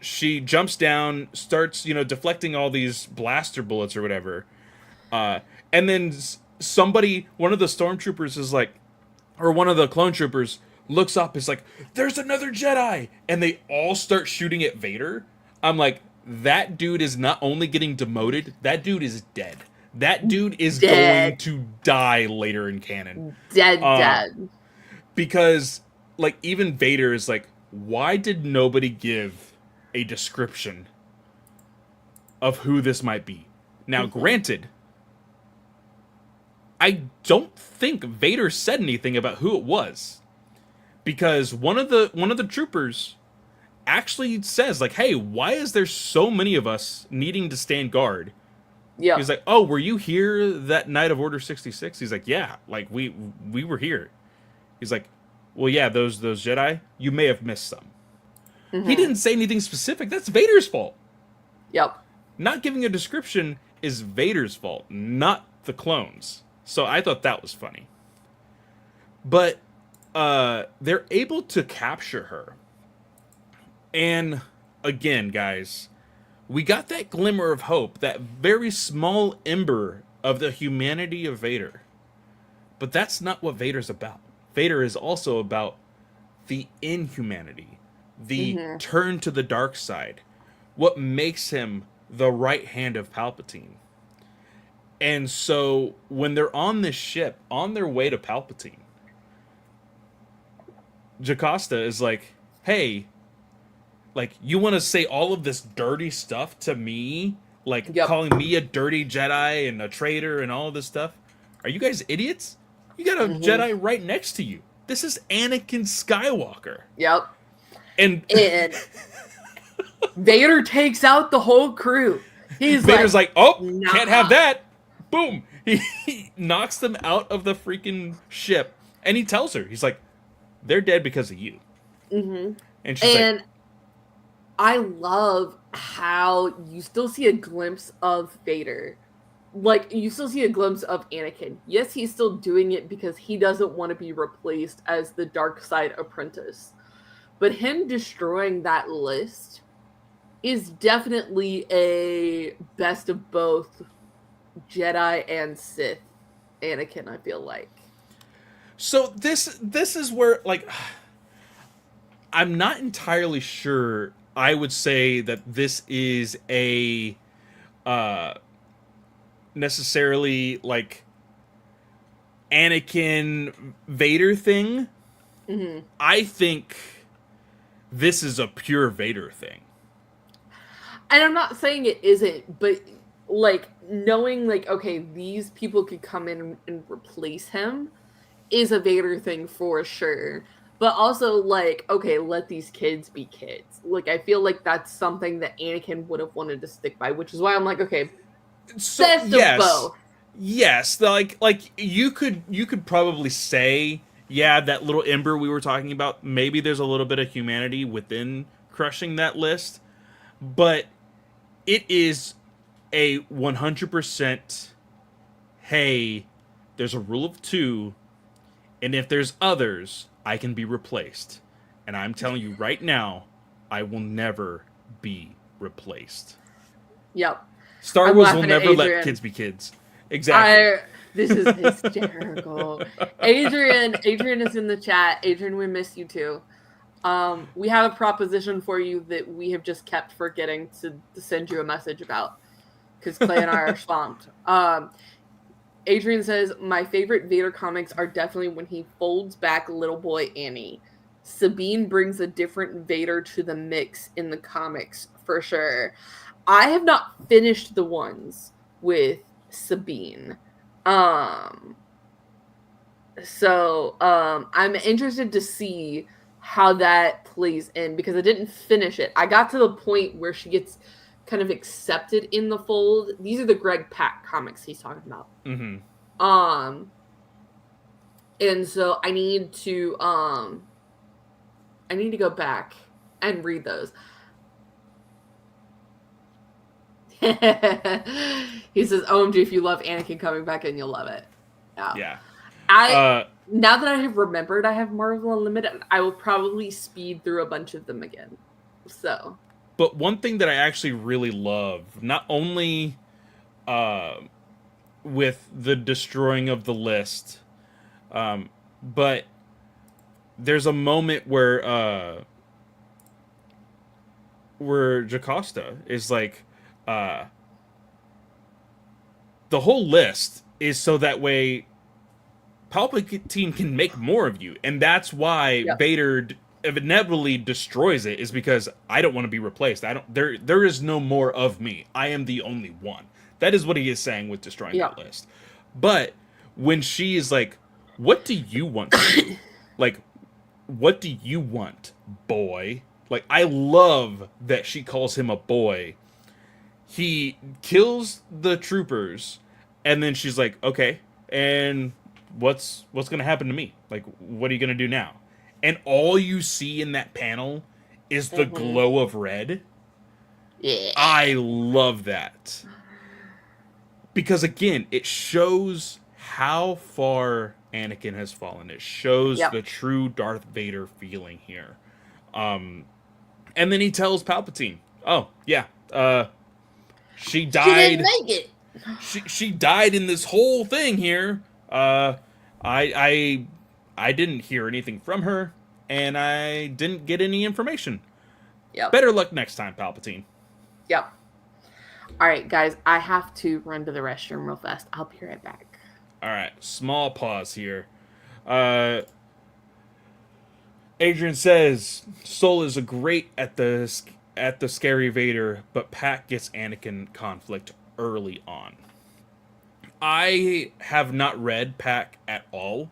she jumps down, starts, deflecting all these blaster bullets or whatever. And then somebody, one of the stormtroopers is like, or one of the clone troopers looks up, is like, "There's another Jedi!" And they all start shooting at Vader. I'm like, that dude is not only getting demoted, that dude is dead. That dude is going Dead. to die later in canon. Dead, Uh, dead. because, like, even Vader is like, why did nobody give a description of who this might be? Now, Mm-hmm. granted, I don't think Vader said anything about who it was because one of the troopers actually says like, "Hey, why is there so many of us needing to stand guard?" He's Yep. like, "Oh, were you here that night of Order 66?" He's like, "Yeah, like we were here." He's like, "Well, yeah, those Jedi, you may have missed some." He Mm-hmm. didn't say anything specific. That's Vader's fault. Yep. Not giving a description is Vader's fault, not the clones. So I thought that was funny. But they're able to capture her. And again, guys, we got that glimmer of hope, that very small ember of the humanity of Vader. But that's not what Vader's about. Vader is also about the inhumanity, the Mm-hmm. turn to the dark side, what makes him the right hand of Palpatine. And so when they're on this ship, on their way to Palpatine, Jocasta is like, "Hey, like you want to say all of this dirty stuff to me, like Yep. calling me a dirty Jedi and a traitor and all of this stuff? Are you guys idiots? You got a Mm-hmm. Jedi right next to you. This is Anakin Skywalker." Yep. And And Vader takes out the whole crew. He's Vader's like, like, "Oh, can't have nah. that." Boom. He knocks them out of the freaking ship and he tells her, he's like, "They're dead because of you." Mm-hmm. And she's like, And I love how you still see a glimpse of Vader. Like, you still see a glimpse of Anakin. Yes, he's still doing it because he doesn't want to be replaced as the dark side apprentice. But him destroying that list is definitely a best of both Jedi and Sith Anakin, I feel like. so this is where like I'm not entirely sure. I would say that this is a uh necessarily like Anakin Vader thing. Mm-hmm. I think this is a pure Vader thing. And I'm not saying it isn't, but like knowing like okay, these people could come in and replace him is a Vader thing for sure. But also like okay, let these kids be kids. Like I feel like that's something that Anakin would have wanted to stick by, which is why I'm like okay, So best of yes, both. yes, like you could probably say, yeah, that little ember we were talking about, maybe there's a little bit of humanity within crushing that list, but it is a 100%, hey, there's a rule of two, and if there's others, I can be replaced. And I'm telling you right now, I will never be replaced. Yep. Star I'm Wars will laughing at never let Adrian. kids be kids. Exactly. I this is hysterical. Adrian is in the chat. Adrian, we miss you too. We have a proposition for you that we have just kept forgetting to send you a message about. because Clay and I are swamped. Adrian says, my favorite Vader comics are definitely when he folds back little boy Annie. Sabine brings a different Vader to the mix in the comics, for sure. I have not finished the ones with Sabine. I'm interested to see how that plays in because I didn't finish it. I got to the point where she gets kind of accepted in the fold. These are the Greg Pak comics he's talking about. Mm-hmm. And so I need to go back and read those. He says, OMG, if you love Anakin coming back in, you'll love it. Yeah. Now that I have remembered I have Marvel Unlimited, I will probably speed through a bunch of them again. So. But one thing that I actually really love, not only with the destroying of the list, but there's a moment where Jocasta is like, the whole list is so that way Palpatine can make more of you, and that's why Vader inevitably destroys it. Is because I don't want to be replaced. I don't. There is no more of me. I am the only one. That is what he is saying with destroying that list. But when she is like, "What do you want to do? Like, what do you want, boy?" Like, I love that she calls him a boy. He kills the troopers, and then she's like, "Okay, and what's gonna happen to me? Like, what are you gonna do now?" And all you see in that panel is the glow of red. Yeah. I love that. Because again, it shows how far Anakin has fallen. It shows the true Darth Vader feeling here. And then he tells Palpatine, "Oh, yeah, she died. She didn't make it. She died in this whole thing here. I didn't hear anything from her, and I didn't get any information. Yep. Better luck next time, Palpatine." Yep. All right, guys, I have to run to the restroom real fast. I'll be right back. All right, small pause here. Adrian says Soule is a great at the scary Vader, but Pat gets Anakin conflict early on. I have not read Pack at all.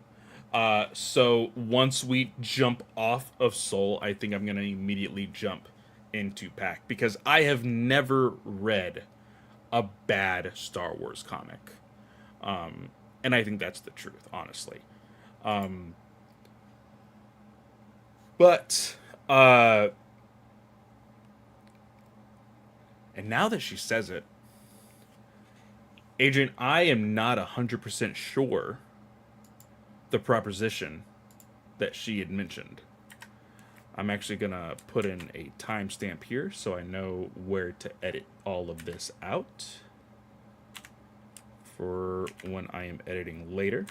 So once we jump off of Soule, I think I'm going to immediately jump into Pack because I have never read a bad Star Wars comic. And I think that's the truth, honestly. But and now that she says it, Adrian, I am not 100% sure the proposition that she had mentioned. I'm actually going to put in a timestamp here so I know where to edit all of this out for when I am editing later.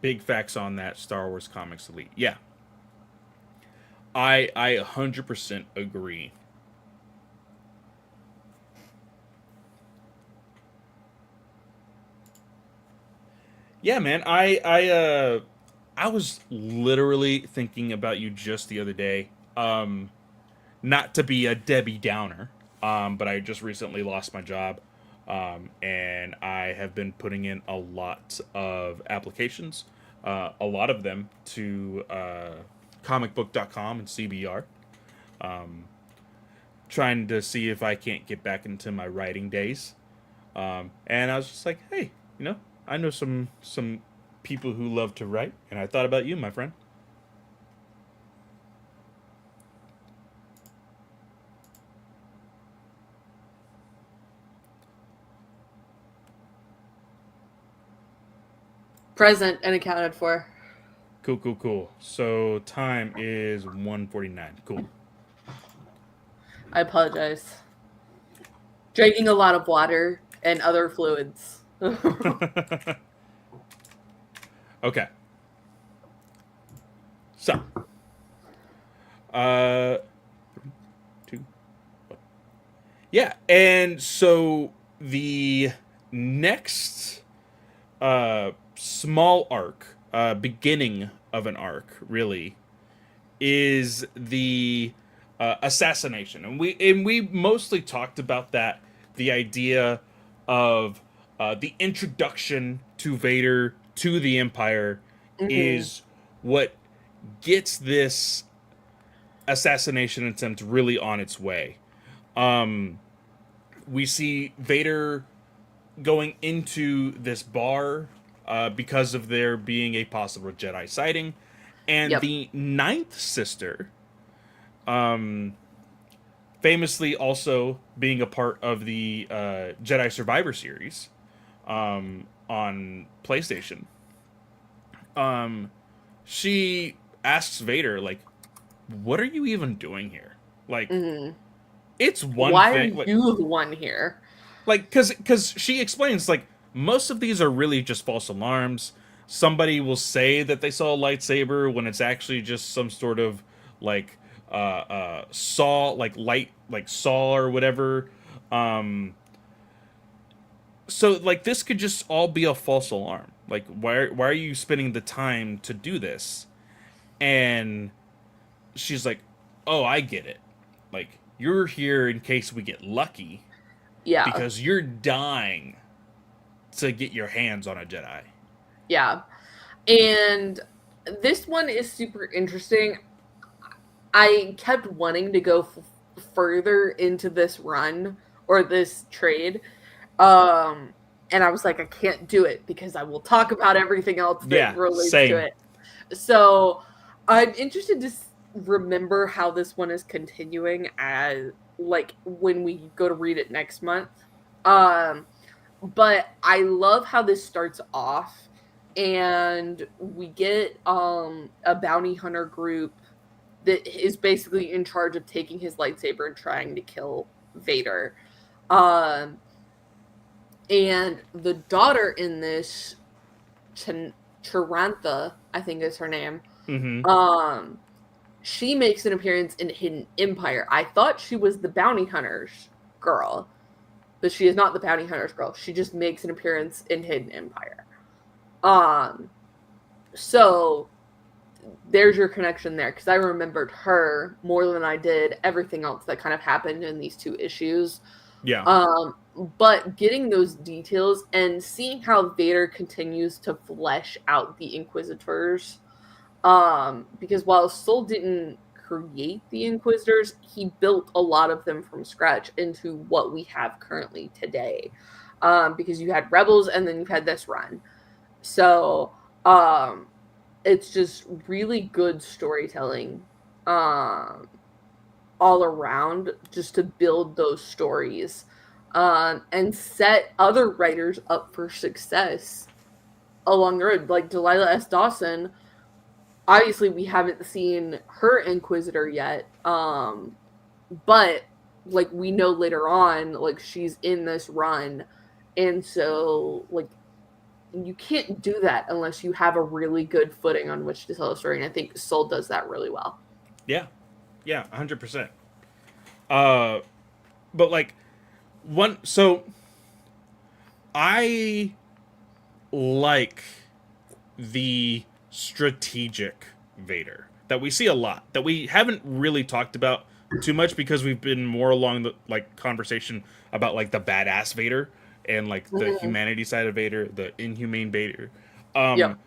Big facts on that Star Wars Comics Elite. Yeah. I 100% agree. Yeah, man. I was literally thinking about you just the other day. Not to be a Debbie Downer, but I just recently lost my job. And I have been putting in a lot of applications, a lot of them to comicbook.com and CBR, trying to see if I can't get back into my writing days. And I was just like, hey, I know some people who love to write, and I thought about you, my friend. Present and accounted for. Cool. So time is 1:49. Cool. I apologize. Drinking a lot of water and other fluids. Okay. So, uh, two, yeah, and so the next small arc, beginning of an arc, really, is the assassination, and we mostly talked about that. The idea of the introduction to Vader to the Empire Mm-hmm. is what gets this assassination attempt really on its way. Um, we see Vader going into this bar because of there being a possible Jedi sighting, and Yep. the ninth sister, um, famously also being a part of the Jedi Survivor series on PlayStation. Um, she asks Vader, like, "What are you even doing here? Like, Mm-hmm. it's one Why are thing, you the one here? because she explains, like, most of these are really just false alarms. Somebody will say that they saw a lightsaber when it's actually just some sort of like saw, like light, like saw or whatever. um so like this could just all be a false alarm. Like, why are you spending the time to do this? And she's like, "Oh, I get it. Like, you're here in case we get lucky Yeah. because you're dying to get your hands on a Jedi." Yeah. And this one is super interesting. I kept wanting to go further into this run or this trade. Um, and I was like, I can't do it because I will talk about everything else that Yeah, relates to same. it. So I'm interested to remember how this one is continuing as like when we go to read it next month. Um, but I love how this starts off and we get a bounty hunter group that is basically in charge of taking his lightsaber and trying to kill Vader. Um and the daughter in this Charantha, I think is her name. Mm-hmm. Um she makes an appearance in Hidden Empire. I thought she was the bounty hunter's girl, but she is not the bounty hunter's girl. She just makes an appearance in Hidden Empire. Um, so there's your connection there because I remembered her more than I did everything else that kind of happened in these two issues. Yeah. Um, but getting those details and seeing how Vader continues to flesh out the Inquisitors, because while Soule didn't create the Inquisitors, he built a lot of them from scratch into what we have currently today. Because you had Rebels and then you've had this run. So um it's just really good storytelling um all around just to build those stories and set other writers up for success along the road. Like Delilah S. Dawson, obviously we haven't seen her Inquisitor yet, but like we know later on, like she's in this run, and so like you can't do that unless you have a really good footing on which to tell a story. And I think Soul does that really well. Yeah. Yeah. 100%. Uh, but like one, so I like the strategic Vader that we see a lot, that we haven't really talked about too much because we've been more along the like conversation about like the badass Vader and like the Mm-hmm. humanity side of Vader, the inhumane Vader. Um, Yep.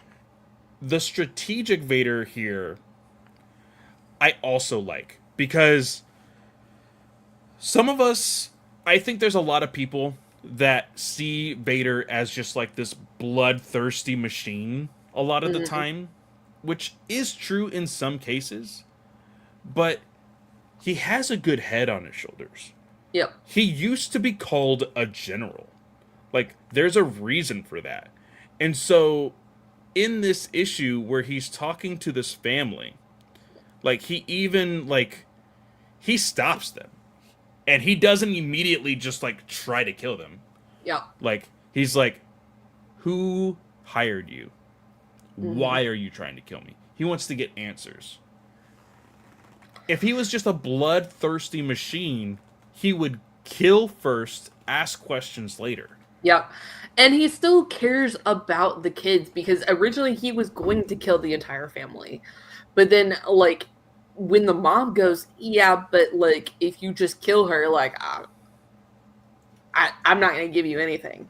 the strategic Vader here, I also like because some of us, I think there's a lot of people that see Vader as just like this bloodthirsty machine a lot of the Mm-hmm. time, which is true in some cases, but he has a good head on his shoulders. Yep. He used to be called a general. Like, there's a reason for that. And so, in this issue where he's talking to this family, like, he even, like, he stops them. And he doesn't immediately just, like, try to kill them. Yep. Like, he's like, "Who hired you? Mm-hmm. Why are you trying to kill me?" He wants to get answers. If he was just a bloodthirsty machine, he would kill first, ask questions later. Yep. And he still cares about the kids because originally he was going to kill the entire family. But then, like, when the mom goes, yeah, but, like, if you just kill her, like, I'm not going to give you anything.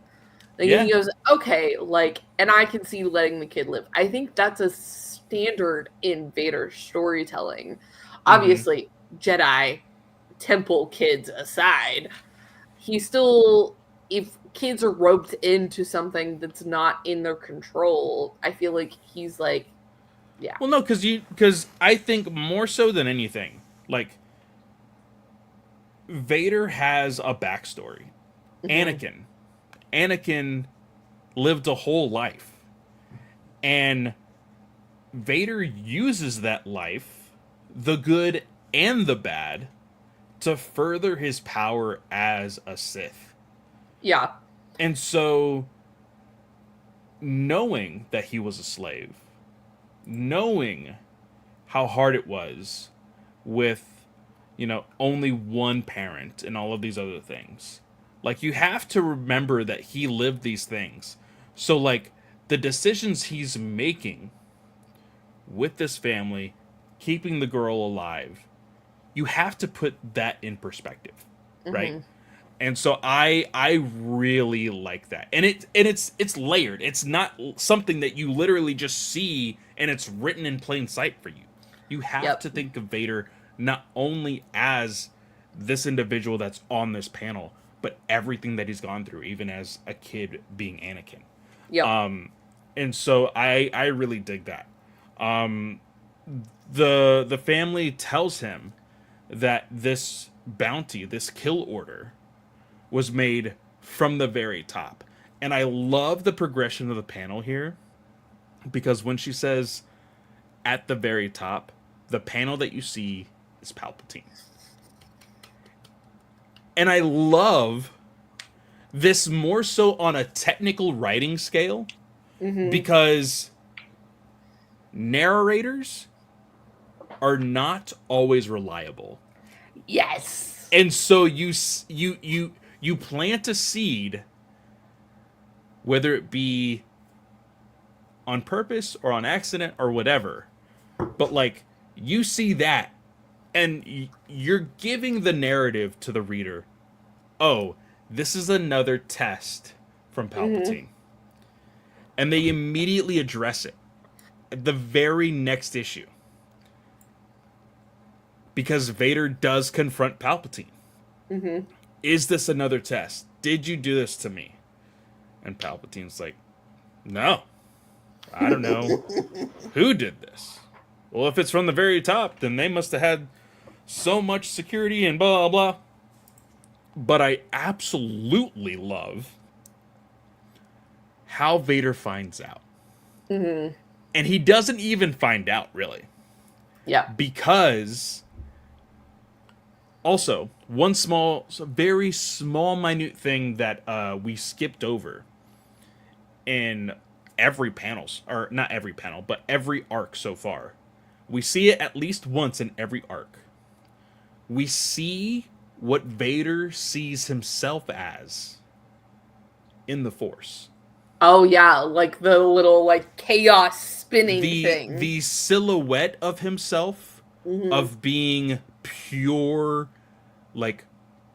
Like, and Yeah. he goes, okay, like, and I can see letting the kid live. I think that's a standard in Vader storytelling. Mm-hmm. Obviously, Jedi temple kids aside, he still, if kids are roped into something that's not in their control, I feel like he's like, yeah. Well, no, because I think more so than anything, like Vader has a backstory. Mm-hmm. Anakin lived a whole life, and Vader uses that life, the good and the bad, to further his power as a Sith. Yeah. And so, knowing that he was a slave, knowing how hard it was with, only one parent and all of these other things, like, you have to remember that he lived these things. So, like, the decisions he's making with this family, keeping the girl alive, you have to put that in perspective, right? Mm-hmm. And so I really like that. And it's layered. It's not something that you literally just see and it's written in plain sight for you. You have Yep. to think of Vader not only as this individual that's on this panel, but everything that he's gone through, even as a kid being Anakin. Yep. And so I really dig that. Um, the family tells him that this bounty, this kill order, was made from the very top. And I love the progression of the panel here because when she says at the very top, the panel that you see is Palpatine. And I love this more so on a technical writing scale Mm-hmm. because narrators are not always reliable. Yes. And so you plant a seed, whether it be on purpose or on accident or whatever, but like you see that and you're giving the narrative to the reader. Oh, this is another test from Mm-hmm. Palpatine, and they immediately address it at the very next issue because Vader does confront Palpatine. Mm-hmm. Is this another test? Did you do this to me? And Palpatine's like, no, I don't know who did this. Well, if it's from the very top, then they must have had so much security and blah, blah, blah. But I absolutely love how Vader finds out. Mm-hmm. And he doesn't even find out, really. Yep. Because, also, one small, very small, minute thing that we skipped over in every panels, or not every panel, but every arc so far. We see it at least once in every arc. We see what Vader sees himself as in the Force. Oh yeah, like the little like chaos spinning thing. The silhouette of himself Mm-hmm. of being pure like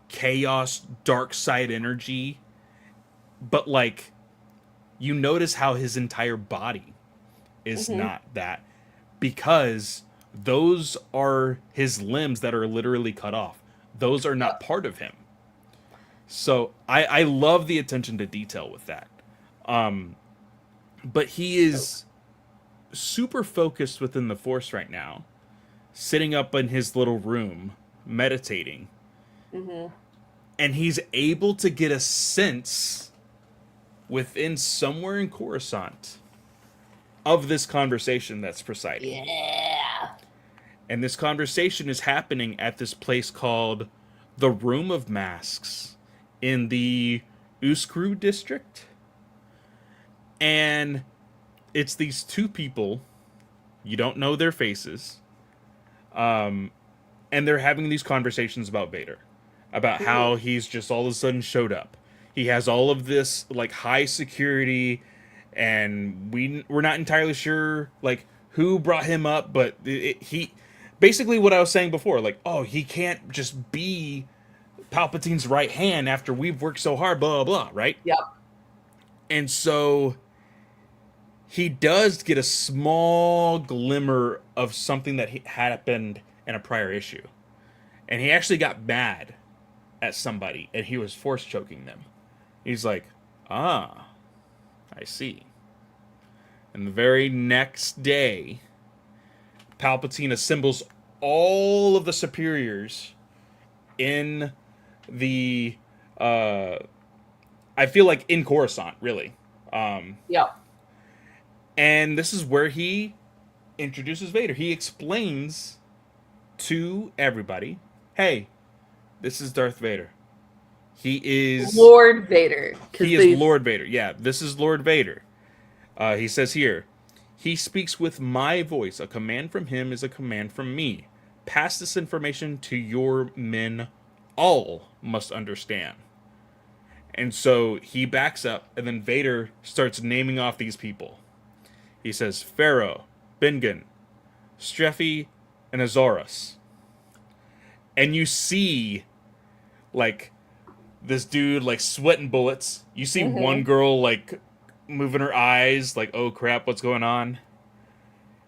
chaos dark side energy, but like you notice how his entire body is Mm-hmm. not that because those are his limbs that are literally cut off. Those are not Yep. part of him. So I love the attention to detail with that. But he So. is super focused within the Force right now, sitting up in his little room, meditating, Mm-hmm. and he's able to get a sense within somewhere in Coruscant of this conversation that's presiding. Yeah. And this conversation is happening at this place called the Room of Masks in the Uskru district. And it's these two people, You don't know their faces. And they're having these conversations about Vader, about Mhm. how he's just all of a sudden showed up. He has all of this like high security, and we're not entirely sure like who brought him up, but he basically what I was saying before, like, oh, he can't just be Palpatine's right hand after we've worked so hard, blah blah blah, right? Yep. And so he does get a small glimmer of something that had happened in a prior issue, and he actually got mad at somebody, and he was force choking them. He's like, ah, I see. And the very next day, Palpatine assembles all of the superiors in the I feel like in Coruscant, really. Um, Yep. and this is where he introduces Vader. He explains to everybody, "Hey, this is Darth Vader. He is Lord Vader, because he is they. Lord Vader. Yeah, this is Lord Vader." He says here, "He speaks with my voice. A command from him is a command from me. Pass this information to your men. All must understand." And so he backs up, and then Vader starts naming off these people. He says Pharaoh, Bengen, Streffy, and Azorus. And you see, like, this dude, like, sweating bullets. You see one Mhm. girl, like, moving her eyes, like, oh crap, what's going on?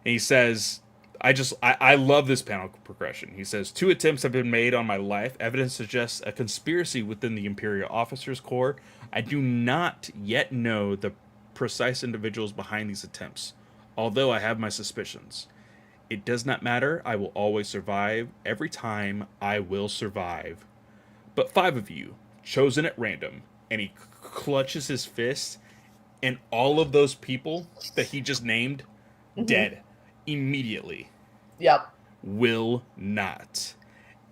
And he says, I love this panel progression. He says, two attempts have been made on my life. Evidence suggests a conspiracy within the Imperial Officers Corps. I do not yet know the precise individuals behind these attempts, although I have my suspicions. It does not matter. I will always survive. Every time I will survive. But five of you, chosen at random, and he clutches his fist, and all of those people that he just named, Mhm. dead immediately. Yep. Will not.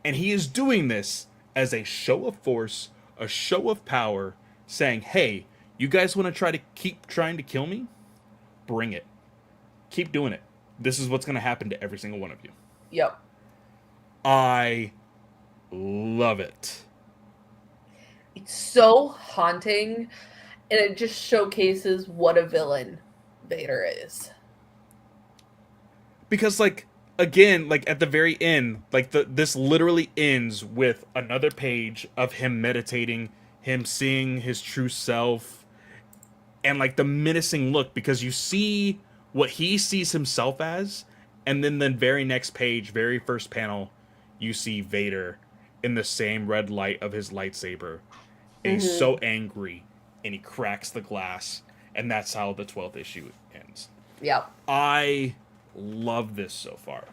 And he is doing this as a show of force, a show of power, saying, hey, you guys want to try to keep trying to kill me? Bring it. Keep doing it. This is what's going to happen to every single one of you. Yep. I love it. It's so haunting, and it just showcases what a villain Vader is. Because, like, again, like at the very end, like this literally ends with another page of him meditating, him seeing his true self, and like the menacing look, because you see what he sees himself as, and then the very next page, very first panel, you see Vader in the same red light of his lightsaber, and he's Hmm. so angry, and he cracks the glass, and that's how the 12th issue ends. Yep. I love this so far,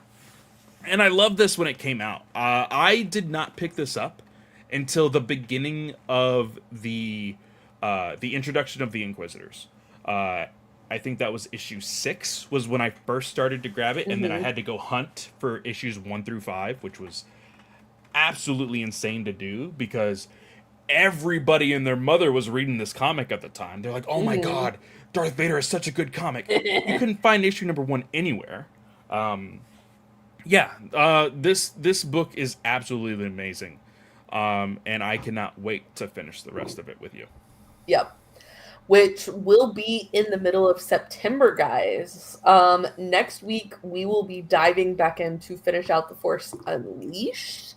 and I love this when it came out. I did not pick this up until the beginning of the introduction of the Inquisitors. Uh, I think that was issue 6 was when I first started to grab it, and then I Hmm. had to go hunt for issues 1 through 5, which was absolutely insane to do because everybody and their mother was reading this comic at the time. They're like, "Oh my Hmm. god, Darth Vader is such a good comic." You couldn't find issue number 1 anywhere. Yeah, this book is absolutely amazing, and I cannot wait to finish the rest of it with you. Yep. Which will be in the middle of September, guys. Next week we will be diving back in to finish out the Force Unleashed.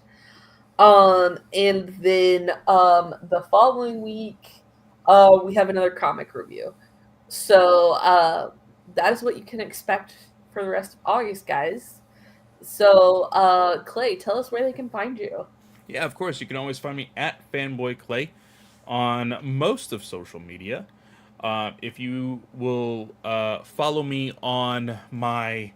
And then the following week, we have another comic review. So that is what you can expect for the rest of August, guys. So Clay, tell us where they can find you. Yeah, of course, you can always find me at Fanboy Clay on most of social media. If you will follow me on my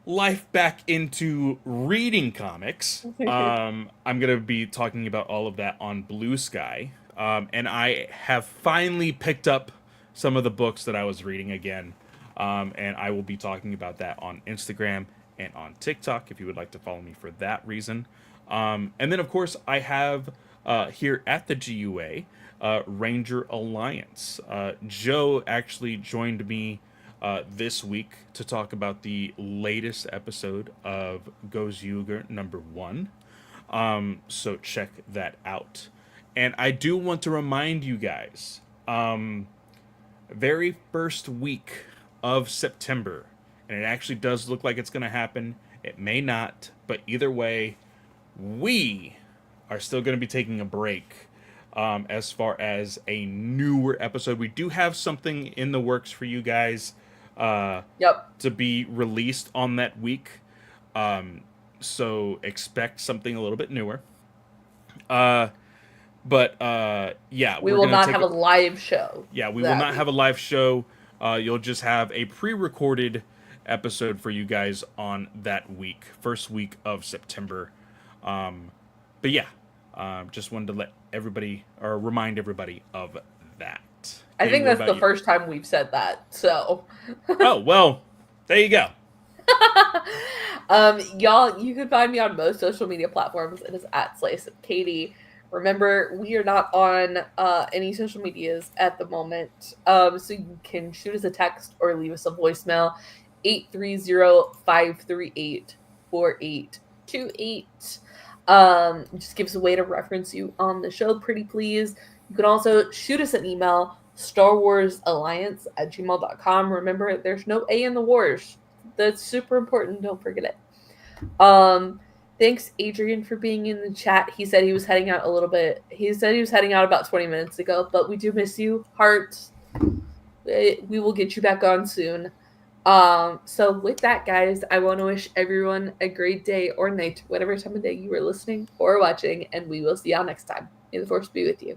life back into reading comics, I'm going to be talking about all of that on Blue Sky. And I have finally picked up some of the books that I was reading again. And I will be talking about that on Instagram and on TikTok if you would like to follow me for that reason. And then, of course, I have here at the GUA Ranger Alliance. Joe actually joined me this week to talk about the latest episode of Goes Yuger #1. So check that out. And I do want to remind you guys, very first week of September, and it actually does look like it's going to happen. It may not, but either way, we are still going to be taking a break as far as a newer episode. We do have something in the works for you guys Yep. to be released on that week. So expect something a little bit newer. But yeah, We we're will gonna not take have a it. live show. Yeah, we will that not week. have a live show. You'll just have a pre-recorded episode for you guys on that week, first week of September. But yeah, just wanted to let everybody or remind everybody of that. I Katie, think what that's about the you? first time we've said that. So, Oh well, there you go. y'all, you can find me on most social media platforms. It is at Slice of Katie. Remember, we are not on any social medias at the moment. So you can shoot us a text or leave us a voicemail. 830-538-4828. Just give us a way to reference you on the show, pretty please. You can also shoot us an email, StarWarsAlliance@gmail.com. Remember, there's no A in the wars. That's super important. Don't forget it. Thanks, Adrian, for being in the chat. He said he was heading out a little bit. He said he was heading out about 20 minutes ago, but we do miss you. Hearts. We will get you back on soon. So with that, guys, I want to wish everyone a great day or night, whatever time of day you are listening or watching, and we will see y'all next time. May the force be with you.